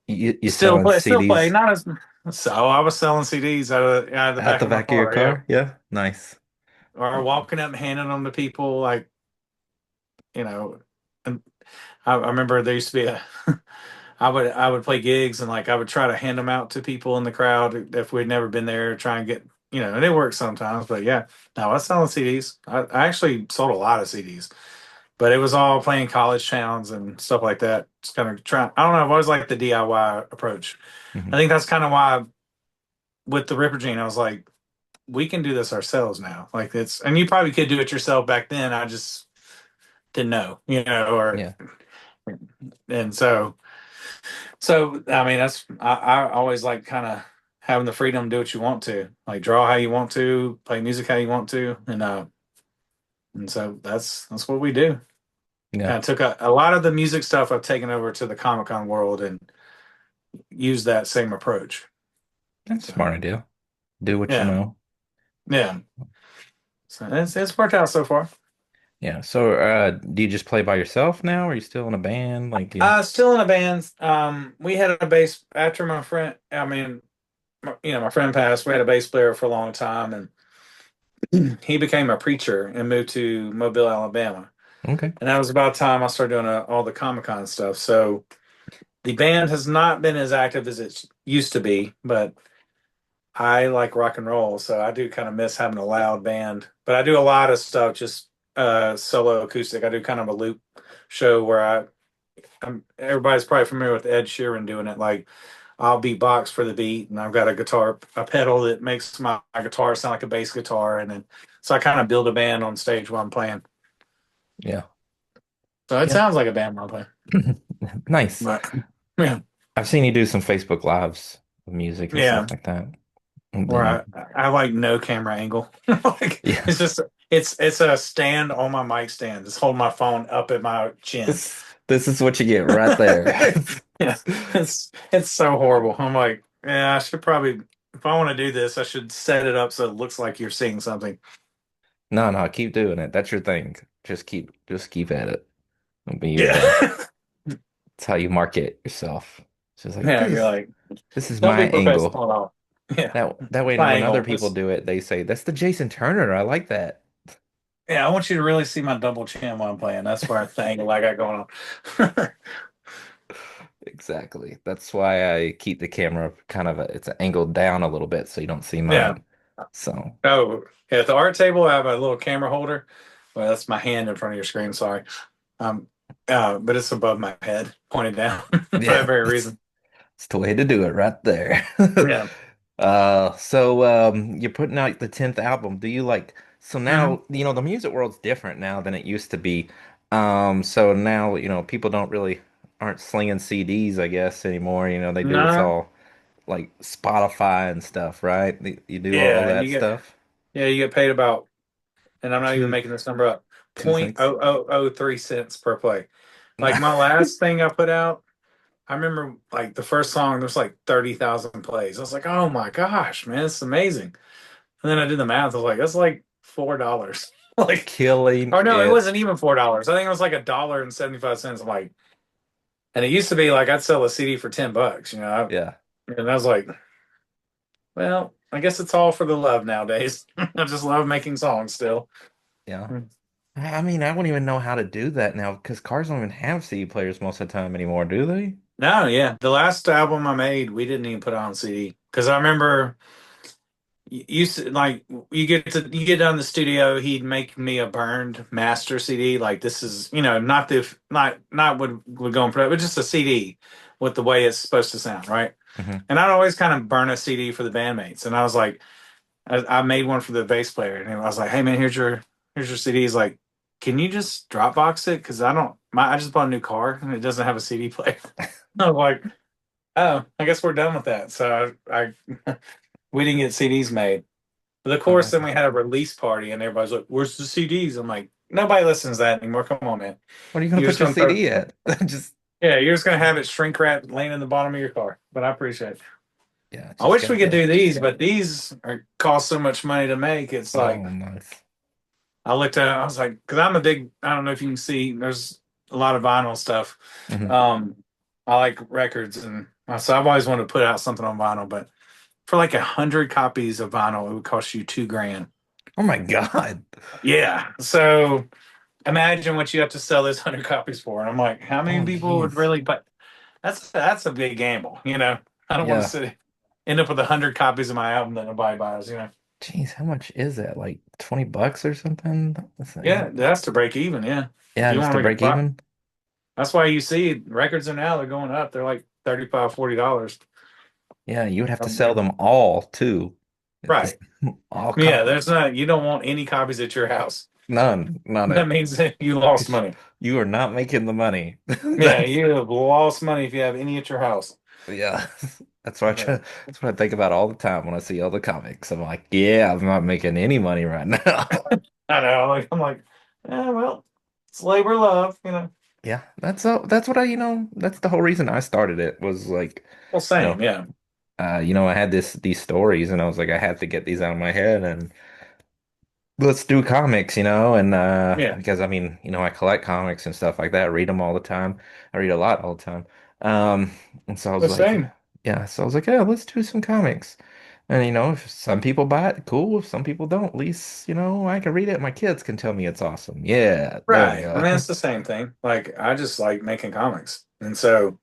You still selling play, CDs not as. So I was selling CDs out of the out back the of my back of your car, yeah, car? Yeah. Nice. or walking up and handing them to people, like, you know. And I remember there used to be a. I would play gigs, and like I would try to hand them out to people in the crowd if we'd never been there, try and get, and it works sometimes, but yeah, no, I was selling CDs. I actually sold a lot of CDs, but it was all playing college towns and stuff like that. Just kind of trying. I don't know. I've always liked the DIY approach. I Hmm. think that's kind of why with the Ripper Gene, I was like, we can do this ourselves now. Like, and you probably could do it yourself back then. I just didn't know, or Yeah. and so I mean, I always like kind of having the freedom to do what you want to, like draw how you want to, play music how you want to, and so that's what we do. Yeah. Kind of took a lot of the music stuff I've taken over to the Comic Con world and used that same approach. That's a So smart idea. Do what you yeah, know. yeah. So it's worked out so far. Yeah. So, do you just play by yourself now? Or are you still in a band? Like, you? Still in a band. We had a bass after my friend. I mean, my friend passed. We had a bass player for a long time, and he became a preacher and moved to Mobile, Alabama. Okay. And that was about time I started doing all the Comic Con stuff. So the band has not been as active as it used to be, but I like rock and roll, so I do kind of miss having a loud band. But I do a lot of stuff just solo acoustic. I do kind of a loop show where everybody's probably familiar with Ed Sheeran doing it. Like, I'll beatbox for the beat, and I've got a pedal that makes my guitar sound like a bass guitar, and then so I kind of build a band on stage while I'm playing. Yeah. So it Yeah. sounds like a band while I'm playing. Nice. But yeah, I've seen you do some Facebook Lives of music and yeah, stuff like that. And where then, I like no camera angle. Like, yeah, it's just it's a stand on my mic stand. Just hold my phone up at my chin. this is what you get right there. Yeah, it's so horrible. I'm like, yeah, I should probably, if I want to do this, I should set it up so it looks like you're seeing something. No, no, keep doing it. That's your thing. Just keep at it. It'll be your Yeah. it's how you market yourself. It's just like Yeah, you're like, this is don't my be angle. professional at all. Yeah, That way my when other angle. people do it, they say, that's the Jason Turner. I like that. Yeah, I want you to really see my double chin while I'm playing. That's where the angle I got going on. Exactly. That's why I keep the camera kind of it's angled down a little bit so you don't see Yeah. mine. So Oh, yeah, at the art table, I have a little camera holder. Well, that's my hand in front of your screen. Sorry. Um, but it's above my head, pointed down for that Yeah, very that's reason. it's the way to do it right there. Yeah. So you're putting out the 10th album. Do you like so Hmm. now, the music world's different now than it used to be. So now, people don't really aren't slinging CDs, I guess, anymore. It's No. all like Spotify and stuff, right? You do all Yeah, and that stuff. you get paid about, and I'm not even Two making this number up, two point cents. oh oh oh 0.0003 per play. Like my last thing I put out, I remember like the first song, there's like 30,000 plays. I was like, oh my gosh, man, it's amazing. And then I did the math. I was like, that's like $4. Like, Killing or no, it it. wasn't even $4. I think it was like $1.75. I'm like, and it used to be like I'd sell a CD for $10, Yeah. And I was like, well, I guess it's all for the love nowadays. I just love making songs still. Yeah. I mean, I wouldn't even know how to do that now because cars don't even have CD players most of the time anymore, do they? No, yeah. The last album I made, we didn't even put it on CD because I remember like you get down the studio, he'd make me a burned master CD. Like this is not the not what would go in production, but just a CD with the way it's supposed to sound, right? Hmm. And I'd always kind of burn a CD for the bandmates, and I was like, I made one for the bass player, and I was like, hey man, here's your CD. He's like, can you just Dropbox it? Because I just bought a new car and it doesn't have a CD player. I was like, oh, I guess we're done with that. So we didn't get CDs made. But of course, then we had a release party, and everybody's like, "Where's the CDs?" I'm like, nobody listens to that anymore. Come on, man. What are you gonna You're put just your gonna throw, CD at? Just yeah, you're just gonna have it shrink wrapped laying in the bottom of your car. But I appreciate it. yeah, I just wish we got could the do these, but these cost so much money to make. It's like oh nice. I looked at it, I was like, because I'm a big, I don't know if you can see, there's a lot of vinyl stuff. Hmm. Um, I like records, and so I've always wanted to put out something on vinyl, but for like 100 copies of vinyl, it would cost you 2 grand. Oh my God. Yeah. So imagine what you have to sell those 100 copies for. And I'm like, how Oh many people would jeez. really, but that's a big gamble. I don't want to Yeah. end up with 100 copies of my album that nobody buys. Jeez, how much is that? Like $20 or something? That's Yeah, that's to break even. Yeah. If yeah, you just want to to make a break profit. even. That's why you see records are now they're going up. They're like 35, $40. Yeah, you would have to sell Um, them all too. Just right. all Yeah, copies. there's not you don't want any copies at your house. None. None That of means that you lost because money. you are not making the money. Yeah, That's you have lost money if you have any at your house. yeah. That's what Yeah. that's what I think about all the time when I see all the comics. I'm like, yeah, I'm not making any money right now. I know. I'm like, yeah, well, it's labor love. Yeah, that's what that's the whole reason I started it was like, Well, you know, same, yeah. I had these stories and I was like, I had to get these out of my head and let's do comics, and Yeah. because I mean, I collect comics and stuff like that, read them all the time. I read a lot all the time. And so I was The like, same. yeah, so I was like, yeah, let's do some comics. And if some people buy it, cool. If some people don't, at least, I can read it. My kids can tell me it's awesome. Yeah, there we Right. I go. mean, it's the same thing. Like, I just like making comics. And so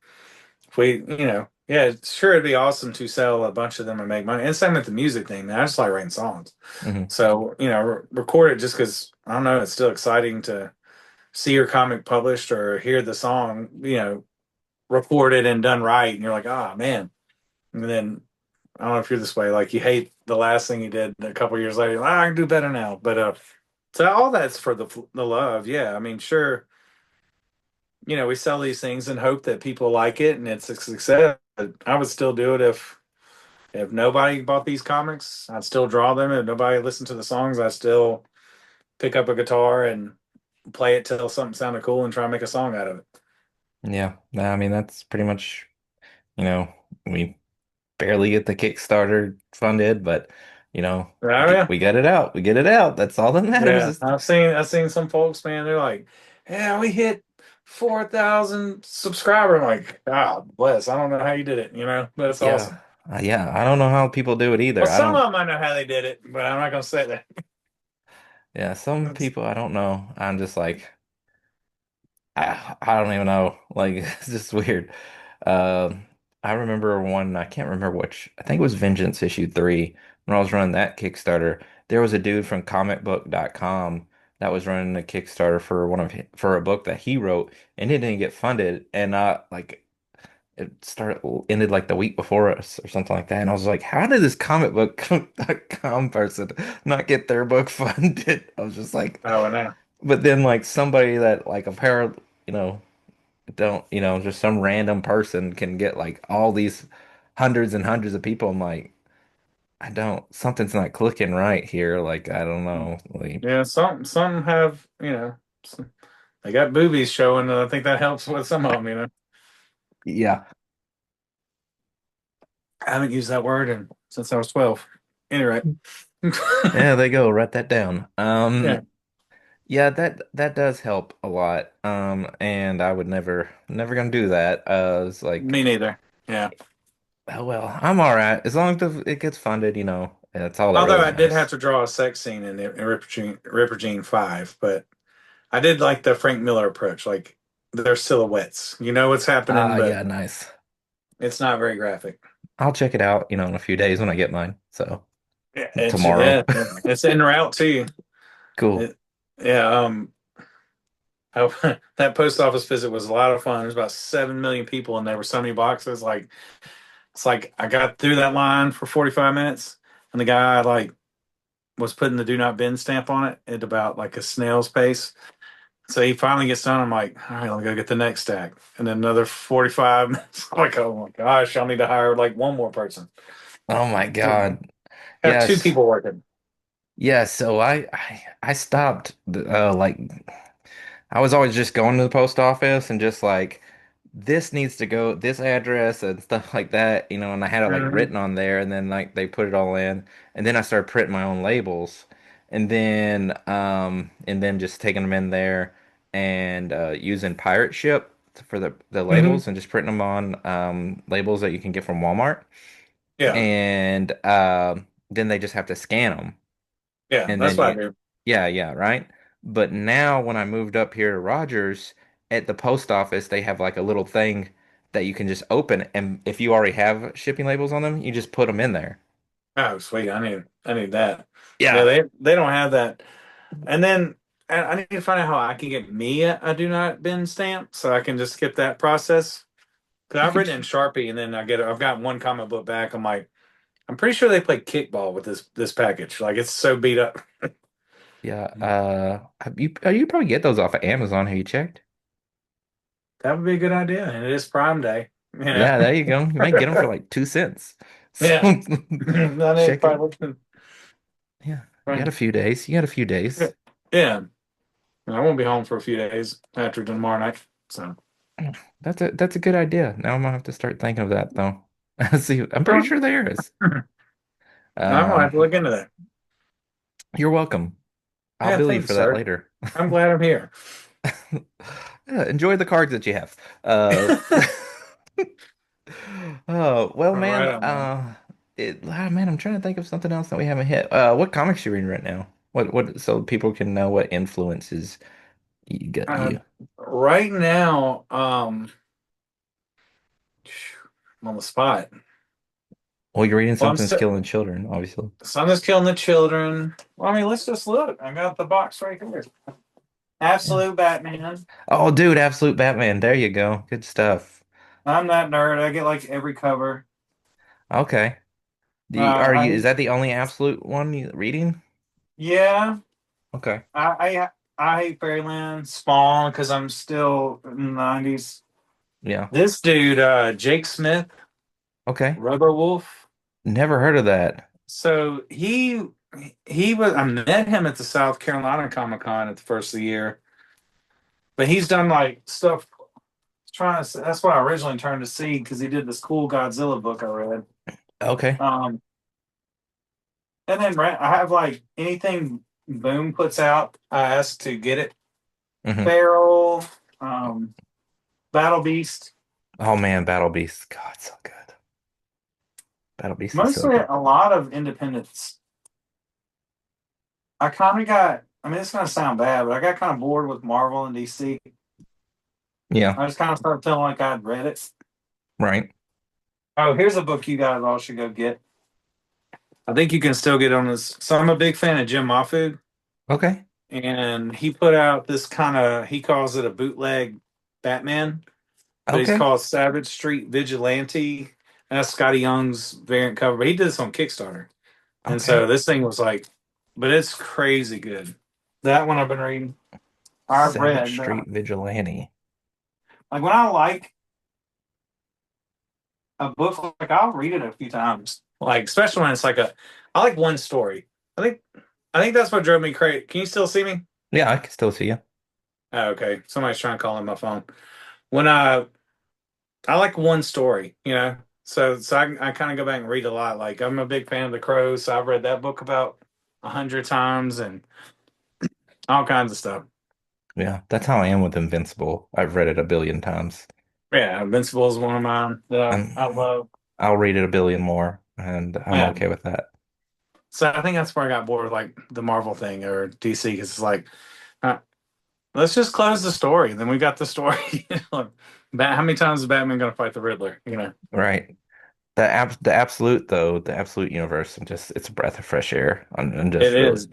if yeah, sure, it'd be awesome to sell a bunch of them and make money. And same with the music thing, man. I just like writing songs. Hmm. So, record it just because I don't know, it's still exciting to see your comic published or hear the song, recorded and done right. And you're like, ah, man. And then I don't know if you're this way. Like you hate the last thing you did a couple years later. Like, I can do better now. But so all that's for the love. Yeah, I mean, sure. We sell these things and hope that people like it and it's a success. But I would still do it if nobody bought these comics. I'd still draw them. If nobody listened to the songs, I'd still pick up a guitar and play it till something sounded cool and try and make a song out of it. Yeah, I mean, that's pretty much, we barely get the Kickstarter funded, but Oh yeah. we get it out. We get it out. That's all that matters. Yeah, I've seen some folks, man. They're like, "Yeah, we hit 4,000 subscriber." I'm like, God bless. I don't know how you did it, but it's awesome. Yeah. Yeah, I don't know how people do it Well, either. I some of don't, them I know how they did it, but I'm not gonna say that. yeah, some That's people I don't know. I'm just like, I don't even know. Like, it's just weird. Um, I remember one, I can't remember which, I think it was Vengeance issue 3. When I was running that Kickstarter, there was a dude from comicbook.com that was running a Kickstarter for for a book that he wrote, and it didn't get funded, and like it started ended like the week before us or something like that, and I was like, how did this comicbook.com person not get their book funded? I was just like, Oh, I know. but then like somebody that like you know, don't, just some random person can get like all these hundreds and hundreds of people. I'm like, I don't, something's not clicking right here. Like, I don't know. Like, Yeah, some have, they got boobies showing, and I think that helps with some of them. yeah, I haven't used that word since I was 12. Anyway. yeah, they go. Write that down. Yeah, Yeah, that does help a lot. And I would never gonna do that. It's like, me neither. Yeah. oh well, I'm all right as long as it gets funded. That's all that Although really I did have matters. to draw a sex scene in Ripper Gene 5, but I did like the Frank Miller approach. Like, they're silhouettes. You know what's happening, Ah, but yeah, nice. it's not very graphic. I'll check it out, in a few days when I get mine. So Yeah, tomorrow. it's en route too. Cool. It, yeah, that post office visit was a lot of fun. There's about 7 million people, and there were so many boxes. Like, it's like I got through that line for 45 minutes, and the guy like was putting the "Do Not Bend" stamp on it at about like a snail's pace. So he finally gets done. I'm like, all right, let me go get the next stack, and then another 45 minutes. I'm like, oh my gosh, I'll need to hire like one more person. Oh my God. Have two Yes. people working. Yeah, so I stopped like I was always just going to the post office and just like this needs to go this address and stuff like that, and I had it like Mhm. written on there and then like they put it all in and then I started printing my own labels and then just taking them in there and using pirate ship for the Mhm. labels and just printing them on labels that you can get from Walmart Yeah, and then they just have to scan them yeah, and that's then what I you, do. yeah, yeah, right. But now when I moved up here to Rogers, at the post office, they have like a little thing that you can just open, and if you already have shipping labels on them, you just put them in there. Oh, sweet. I need that. Yeah, Yeah. they don't have that. And then I need to find out how I can get me a do not bend stamp so I can just skip that process. Because You I've can written just, in Sharpie and then I've got one comic book back. I'm like, I'm pretty sure they play kickball with this package. Like, it's so beat up. yeah. You probably get those off of Amazon. Have you checked? That would be a good idea. And it is Prime Day. Yeah, there you go. You might get them for like 2 cents. So Yeah. I need to check it. probably Yeah, you got a few days. You got a few days. yeah. I won't be home for a few days after tomorrow night. So That's a good idea. Now I'm gonna have to start thinking of that though. See, I'm pretty well, sure there is. I'm gonna have to Um, look into that. you're welcome. I'll Yeah, bill thank you you, for that sir. later. I'm glad I'm here. Yeah, enjoy the cards that you have. Oh, well, All right, man. man. Man, I'm trying to think of something else that we haven't hit. What comics you reading right now? So people can know what influences you got Uh, you. right now, I'm on the spot. Well, you're reading Well, I'm Something's Killing Children, obviously. Sun is killing the children. Well, I mean, let's just look. I got the box right here. Yeah. Absolute Batman. Oh, dude, Absolute Batman. There you go. Good stuff. I'm that nerd. I get like every cover. Okay. Is I that the only Absolute one you reading? yeah. Okay. I hate Fairyland, Spawn because I'm still in the 90s. Yeah. This dude, Jake Smith, Okay. Rubber Wolf. Never heard of that. So he was. I met him at the South Carolina Comic Con at the first of the year, but he's done like stuff. Trying to. That's what I originally turned to see because he did this cool Godzilla book I read. Okay. Um, and then I have like anything Boom puts out, I ask to get it. hmm Feral, um, Battle Beast. Oh man, Battle Beast. God, so good. Battle Beast is so Mostly good. a lot of independents. I kind of got. I mean, it's gonna sound bad, but I got kind of bored with Marvel and DC. Yeah, I just kind of started feeling like I'd read it. right. Oh, here's a book you guys all should go get. I think you can still get on this. So I'm a big fan of Jim Mahfood, Okay. and he put out this kind of, he calls it a bootleg Batman, but he's Okay. called Savage Street Vigilante. And that's Scotty Young's variant cover, but he did this on Kickstarter. And Okay. so this thing was like, but it's crazy good. That one I've been reading. I've Savage read, Street Vigilante. like when I like a book, like I'll read it a few times. Like especially when it's like I like one story. I think I think that's what drove me crazy. Can you still see me? Yeah, I can still see you. Oh, okay. Somebody's trying to call on my phone. When I like one story, you know. So I kind of go back and read a lot. Like I'm a big fan of The Crow, so I've read that book about 100 times and all kinds of stuff. Yeah, that's how I am with Invincible. I've read it a billion times. Yeah, Invincible is one of mine that I I'm, love. I'll read it a billion more, and I'm Yeah. okay with that. So I think that's where I got bored with like the Marvel thing or DC because it's like, uh, let's just close the story. Then we got the story. Like, how many times is Batman going to fight the Riddler? You know, Right. The absolute universe, and just it's a breath of fresh air. I'm it just really is.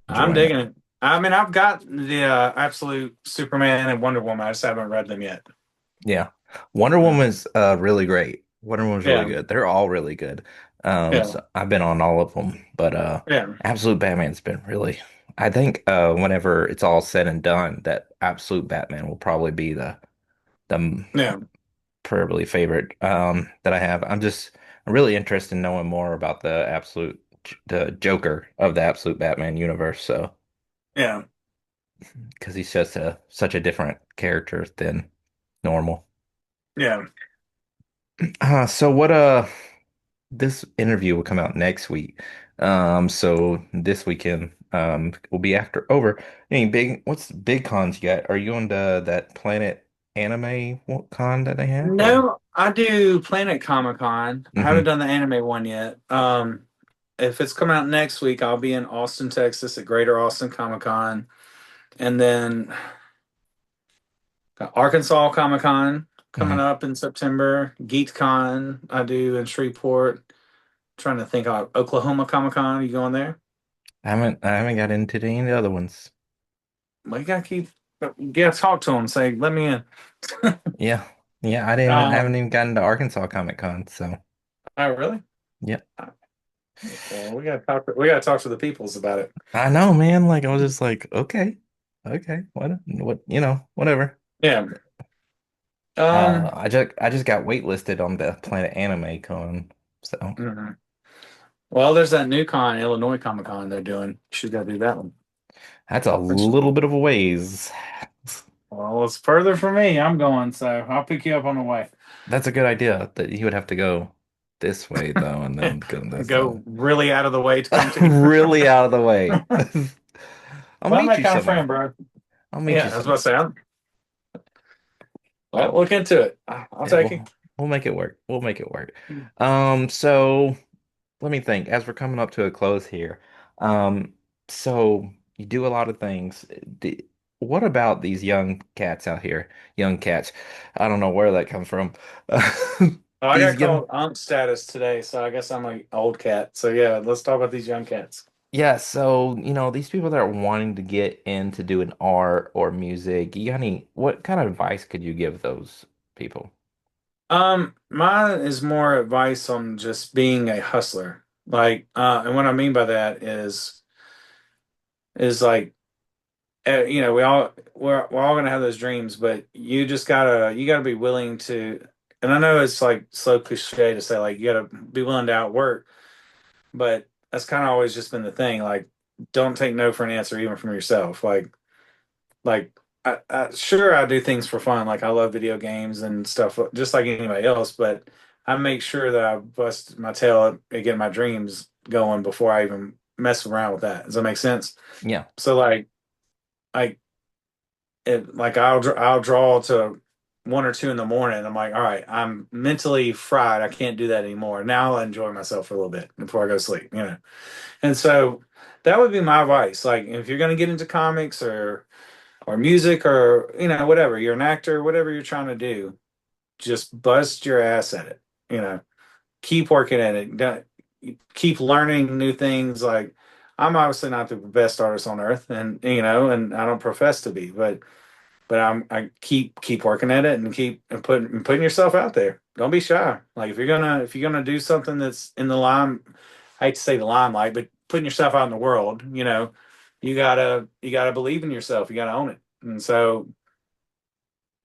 I'm enjoying it. digging it. I mean, I've got the absolute Superman and Wonder Woman. I just haven't read them yet. Yeah. Wonder Yeah, Woman's really great. Wonder Woman's really yeah, good. They're all really good. yeah, So I've been on all of them, but yeah, Absolute Batman's been really I think whenever it's all said and done, that Absolute Batman will probably be the yeah, probably favorite that I have. I'm really interested in knowing more about the Joker of the Absolute Batman universe, so yeah, because he's just such a different character than normal. yeah. So what this interview will come out next week. So this weekend will be after over. What's the big cons you got? Are you on that Planet Anime con that they have or? No, I do Planet Comic Con. I haven't Hmm. done the anime one yet. If it's coming out next week, I'll be in Austin, Texas at Greater Austin Comic Con, and then got Arkansas Comic Con coming Hmm. up in September. GeekCon I do in Shreveport. Trying to think of Oklahoma Comic Con. You going there? I haven't got into any of the other ones. Well, you gotta talk to them. Say, let me in. Yeah. Yeah, I haven't Um, even gotten to Arkansas Comic Con, so oh really? yeah. Well, we gotta talk to the peoples about it. I know, man. Like I was just like, okay. Okay. Whatever. Yeah. Um. I just got waitlisted on the Planet Anime Con. So mhm. Well, there's that new con, Illinois Comic Con they're doing. You should go do that one. that's a Which, little bit of a ways. well, it's further for me. I'm going, so I'll pick you up on the way. That's a good idea that you would have to go this way though, and then go this Go really out of the way to come to you. really out of the way. I'll Well, I'm meet that you kind of friend, somewhere. bro. I'll meet you Yeah, I was about to somewhere. say, well, look into it. I'll Yeah, take you. we'll make it work. We'll make it work. So let me think. As we're coming up to a close here, um, so you do a lot of things. What about these young cats out here? Young cats. I don't know where that comes from. Oh, I These got young, called Unc status today, so I guess I'm an old cat. So yeah, let's talk about these young cats. yeah. So these people that are wanting to get into doing art or music. What kind of advice could you give those people? Mine is more advice on just being a hustler. Like, and what I mean by that is like, you know, we're all gonna have those dreams, but you gotta be willing to. And I know it's like so cliche to say like you gotta be willing to outwork, but that's kind of always just been the thing. Like, don't take no for an answer, even from yourself. Like sure I do things for fun. Like I love video games and stuff, just like anybody else. But I make sure that I bust my tail and get my dreams going before I even mess around with that. Does that make sense? Yeah. So like like I'll draw to 1 or 2 in the morning. I'm like, all right, I'm mentally fried. I can't do that anymore. Now I'll enjoy myself for a little bit before I go to sleep. You know, and so that would be my advice. Like if you're gonna get into comics or music or whatever, you're an actor, whatever you're trying to do, just bust your ass at it. You know, keep working at it. Keep learning new things. Like I'm obviously not the best artist on earth, and and I don't profess to be, but I keep working at it and keep and putting yourself out there. Don't be shy. Like if you're gonna do something that's in the lime, I hate to say the limelight, but putting yourself out in the world, you gotta believe in yourself. You gotta own it. And so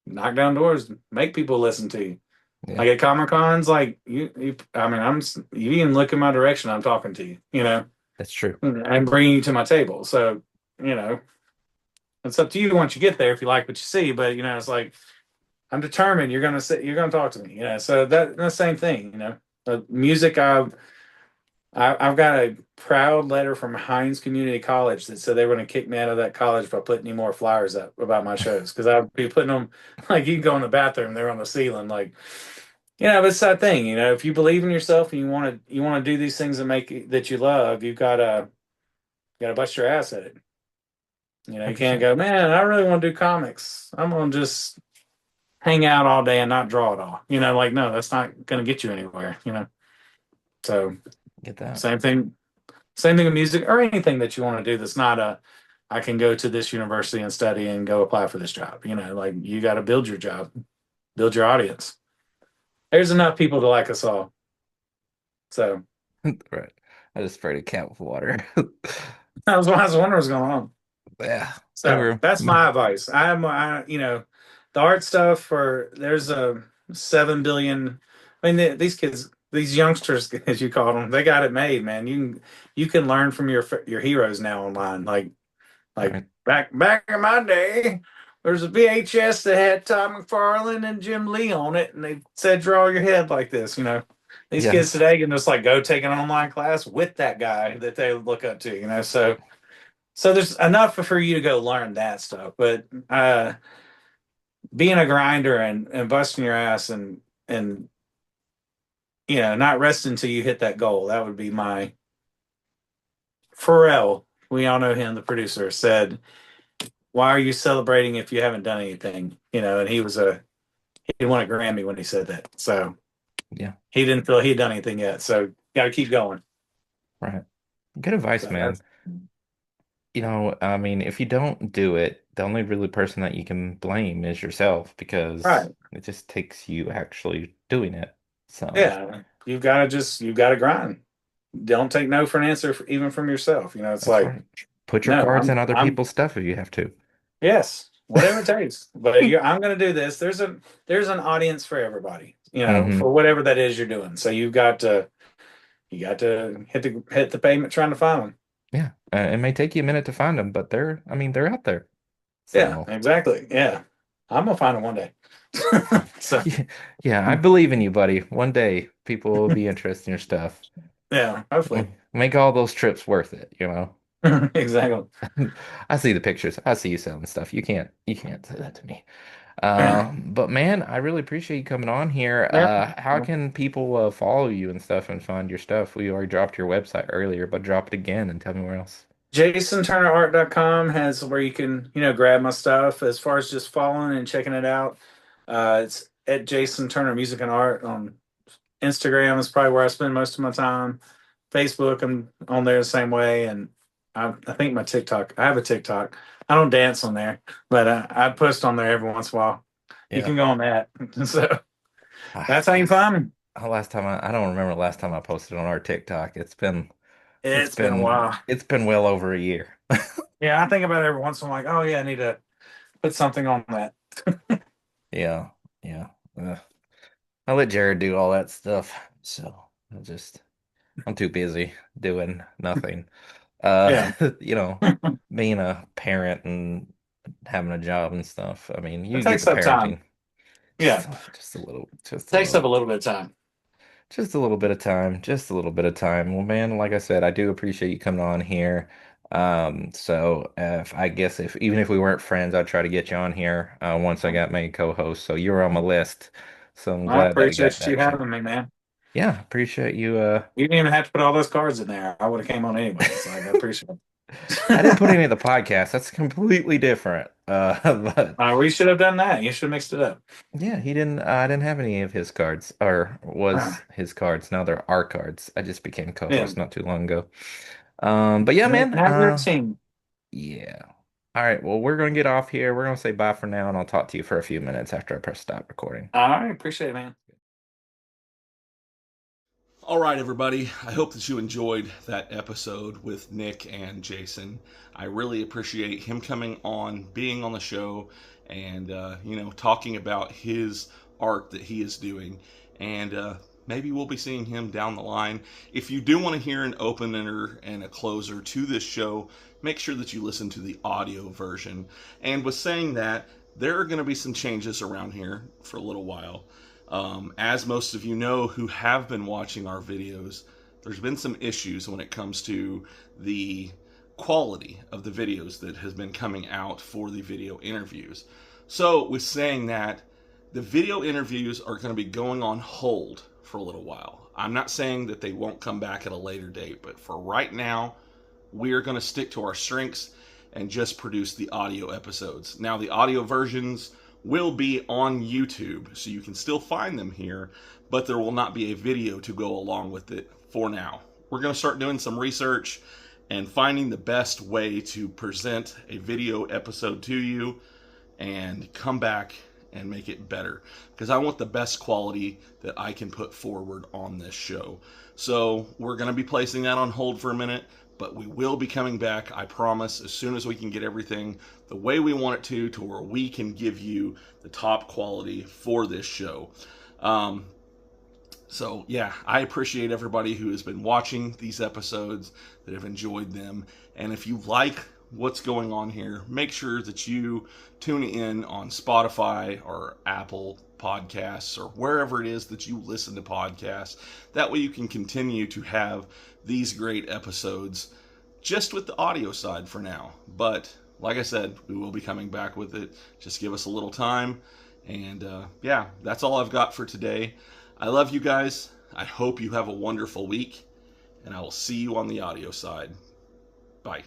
knock down doors, make people listen to you. Yeah, Like at Comic Cons, like I mean, you even look in my direction, I'm talking to you, that's true. and bringing you to my table. So, you know, it's up to you once you get there if you like what you see. But it's like I'm determined you're gonna talk to me. So that's the same thing. Music. I've got a proud letter from Hines Community College that said they were going to kick me out of that college if I put any more flyers up about my shows because I'd be putting them like you can go in the bathroom, they're on the ceiling, like but it's that thing. If you believe in yourself and you want to do these things that you love, you gotta bust your ass at it. You can't 100%. go, man, I really want to do comics. I'm gonna just hang out all day and not draw at all. Like no, that's not gonna get you anywhere. So Get that. same thing. Same thing with music or anything that you want to do that's not I can go to this university and study and go apply for this job. Like you got to build your job, build your audience. There's enough people to like us all. So Right. I just sprayed a cat with water. I was wondering what's going on. Yeah. So that's my advice. The art stuff there's a 7 billion. I mean, these kids, these youngsters, as you call them, they got it made, man. You can learn from your heroes now online. Like Right. back in my day, there's a VHS that had Tom McFarlane and Jim Lee on it, and they said draw your head like this. These kids Yes. today can just like go take an online class with that guy that they look up to. So there's enough for you to go learn that stuff, but being a grinder and busting your ass and not resting until you hit that goal. That would be my Pharrell. We all know him, the producer, said, "Why are you celebrating if you haven't done anything?" And he won a Grammy when he said that. So Yeah. he didn't feel he'd done anything yet. So got to keep going. Right. Good advice, So man. that's I mean, if you don't do it, the only really person that you can blame is yourself because right. it just takes you actually doing it. So Yeah, you've got to grind. Don't take no for an answer, even from yourself. It's that's like right. Put your no, cards in other I'm people's stuff if you have to. yes, whatever it takes. But I'm going to do this. There's an audience for everybody. Hmm. For whatever that is you're doing. So you got to hit the pavement trying to find them. Yeah. It may take you a minute to find them, but I mean, they're out there. Yeah, So, exactly. Yeah, I'm gonna find them one day. So yeah, yeah, I believe in you, buddy. One day people will be interested in your stuff. yeah, hopefully. Make all those trips worth it. Exactly. I see the pictures. I see you selling stuff. You can't say that to me. Yeah. But man, I really appreciate you coming on here. Yeah. How can people follow you and stuff and find your stuff? We already dropped your website earlier, but drop it again and tell me where else. JasonTurnerArt.com has where you can, grab my stuff. As far as just following and checking it out, it's at Jason Turner Music and Art on Instagram is probably where I spend most of my time. Facebook, I'm on there the same way, and I think my TikTok. I have a TikTok. I don't dance on there, but I post on there every once in a while. You Yeah. can go on that. So Ah, that's how you find me. last time I don't remember the last time I posted on our TikTok. It's It's been a been while. it's been well over a year. Yeah, I think about it every once in a while. Like, oh yeah, I need to put something on that. Yeah, yeah. I let Jared do all that stuff, so I'm too busy doing nothing. Yeah, You know, being a parent and having a job and stuff. I mean, it you get takes the up time. parenting Yeah, just a little, just a takes up a little. little bit of time. Just a little bit of time, just a little bit of time. Well, man, like I said, I do appreciate you coming on here. So if I guess if even if we weren't friends, I'd try to get you on here once I got made co-host. So you're on my list. So I'm I glad that I got appreciate you that chance. having me, man. Yeah, appreciate you. You didn't even have to put all those cards in there. I would have came on anyways. Like, I appreciate I didn't put it. any of the podcast. That's completely different. But We should have done that. You should have mixed it up. yeah, he didn't. I didn't have any of his cards, or Uh, was his cards. Now they're our cards. I just became yeah. co-host not too long ago. But yeah, Nick, man. have your team. Yeah. All right. Well, we're gonna get off here. We're gonna say bye for now, and I'll talk to you for a few minutes after I press stop recording. All right, appreciate it, man. All right, everybody. I hope that you enjoyed that episode with Nick and Jason. I really appreciate him coming on, being on the show, and talking about his art that he is doing. And maybe we'll be seeing him down the line. If you do want to hear an opener and a closer to this show, make sure that you listen to the audio version. And with saying that, there are going to be some changes around here for a little while. As most of you know who have been watching our videos, there's been some issues when it comes to the quality of the videos that has been coming out for the video interviews. So with saying that, the video interviews are going to be going on hold for a little while. I'm not saying that they won't come back at a later date, but for right now, we are going to stick to our strengths and just produce the audio episodes. Now, the audio versions will be on YouTube, so you can still find them here, but there will not be a video to go along with it for now. We're going to start doing some research and finding the best way to present a video episode to you and come back and make it better, because I want the best quality that I can put forward on this show. So we're going to be placing that on hold for a minute, but we will be coming back, I promise, as soon as we can get everything the way we want it to where we can give you the top quality for this show. So yeah, I appreciate everybody who has been watching these episodes, that have enjoyed them. And if you like what's going on here, make sure that you tune in on Spotify or Apple Podcasts or wherever it is that you listen to podcasts. That way you can continue to have these great episodes just with the audio side for now. But like I said, we will be coming back with it. Just give us a little time. And yeah, that's all I've got for today. I love you guys. I hope you have a wonderful week. And I will see you on the audio side. Bye.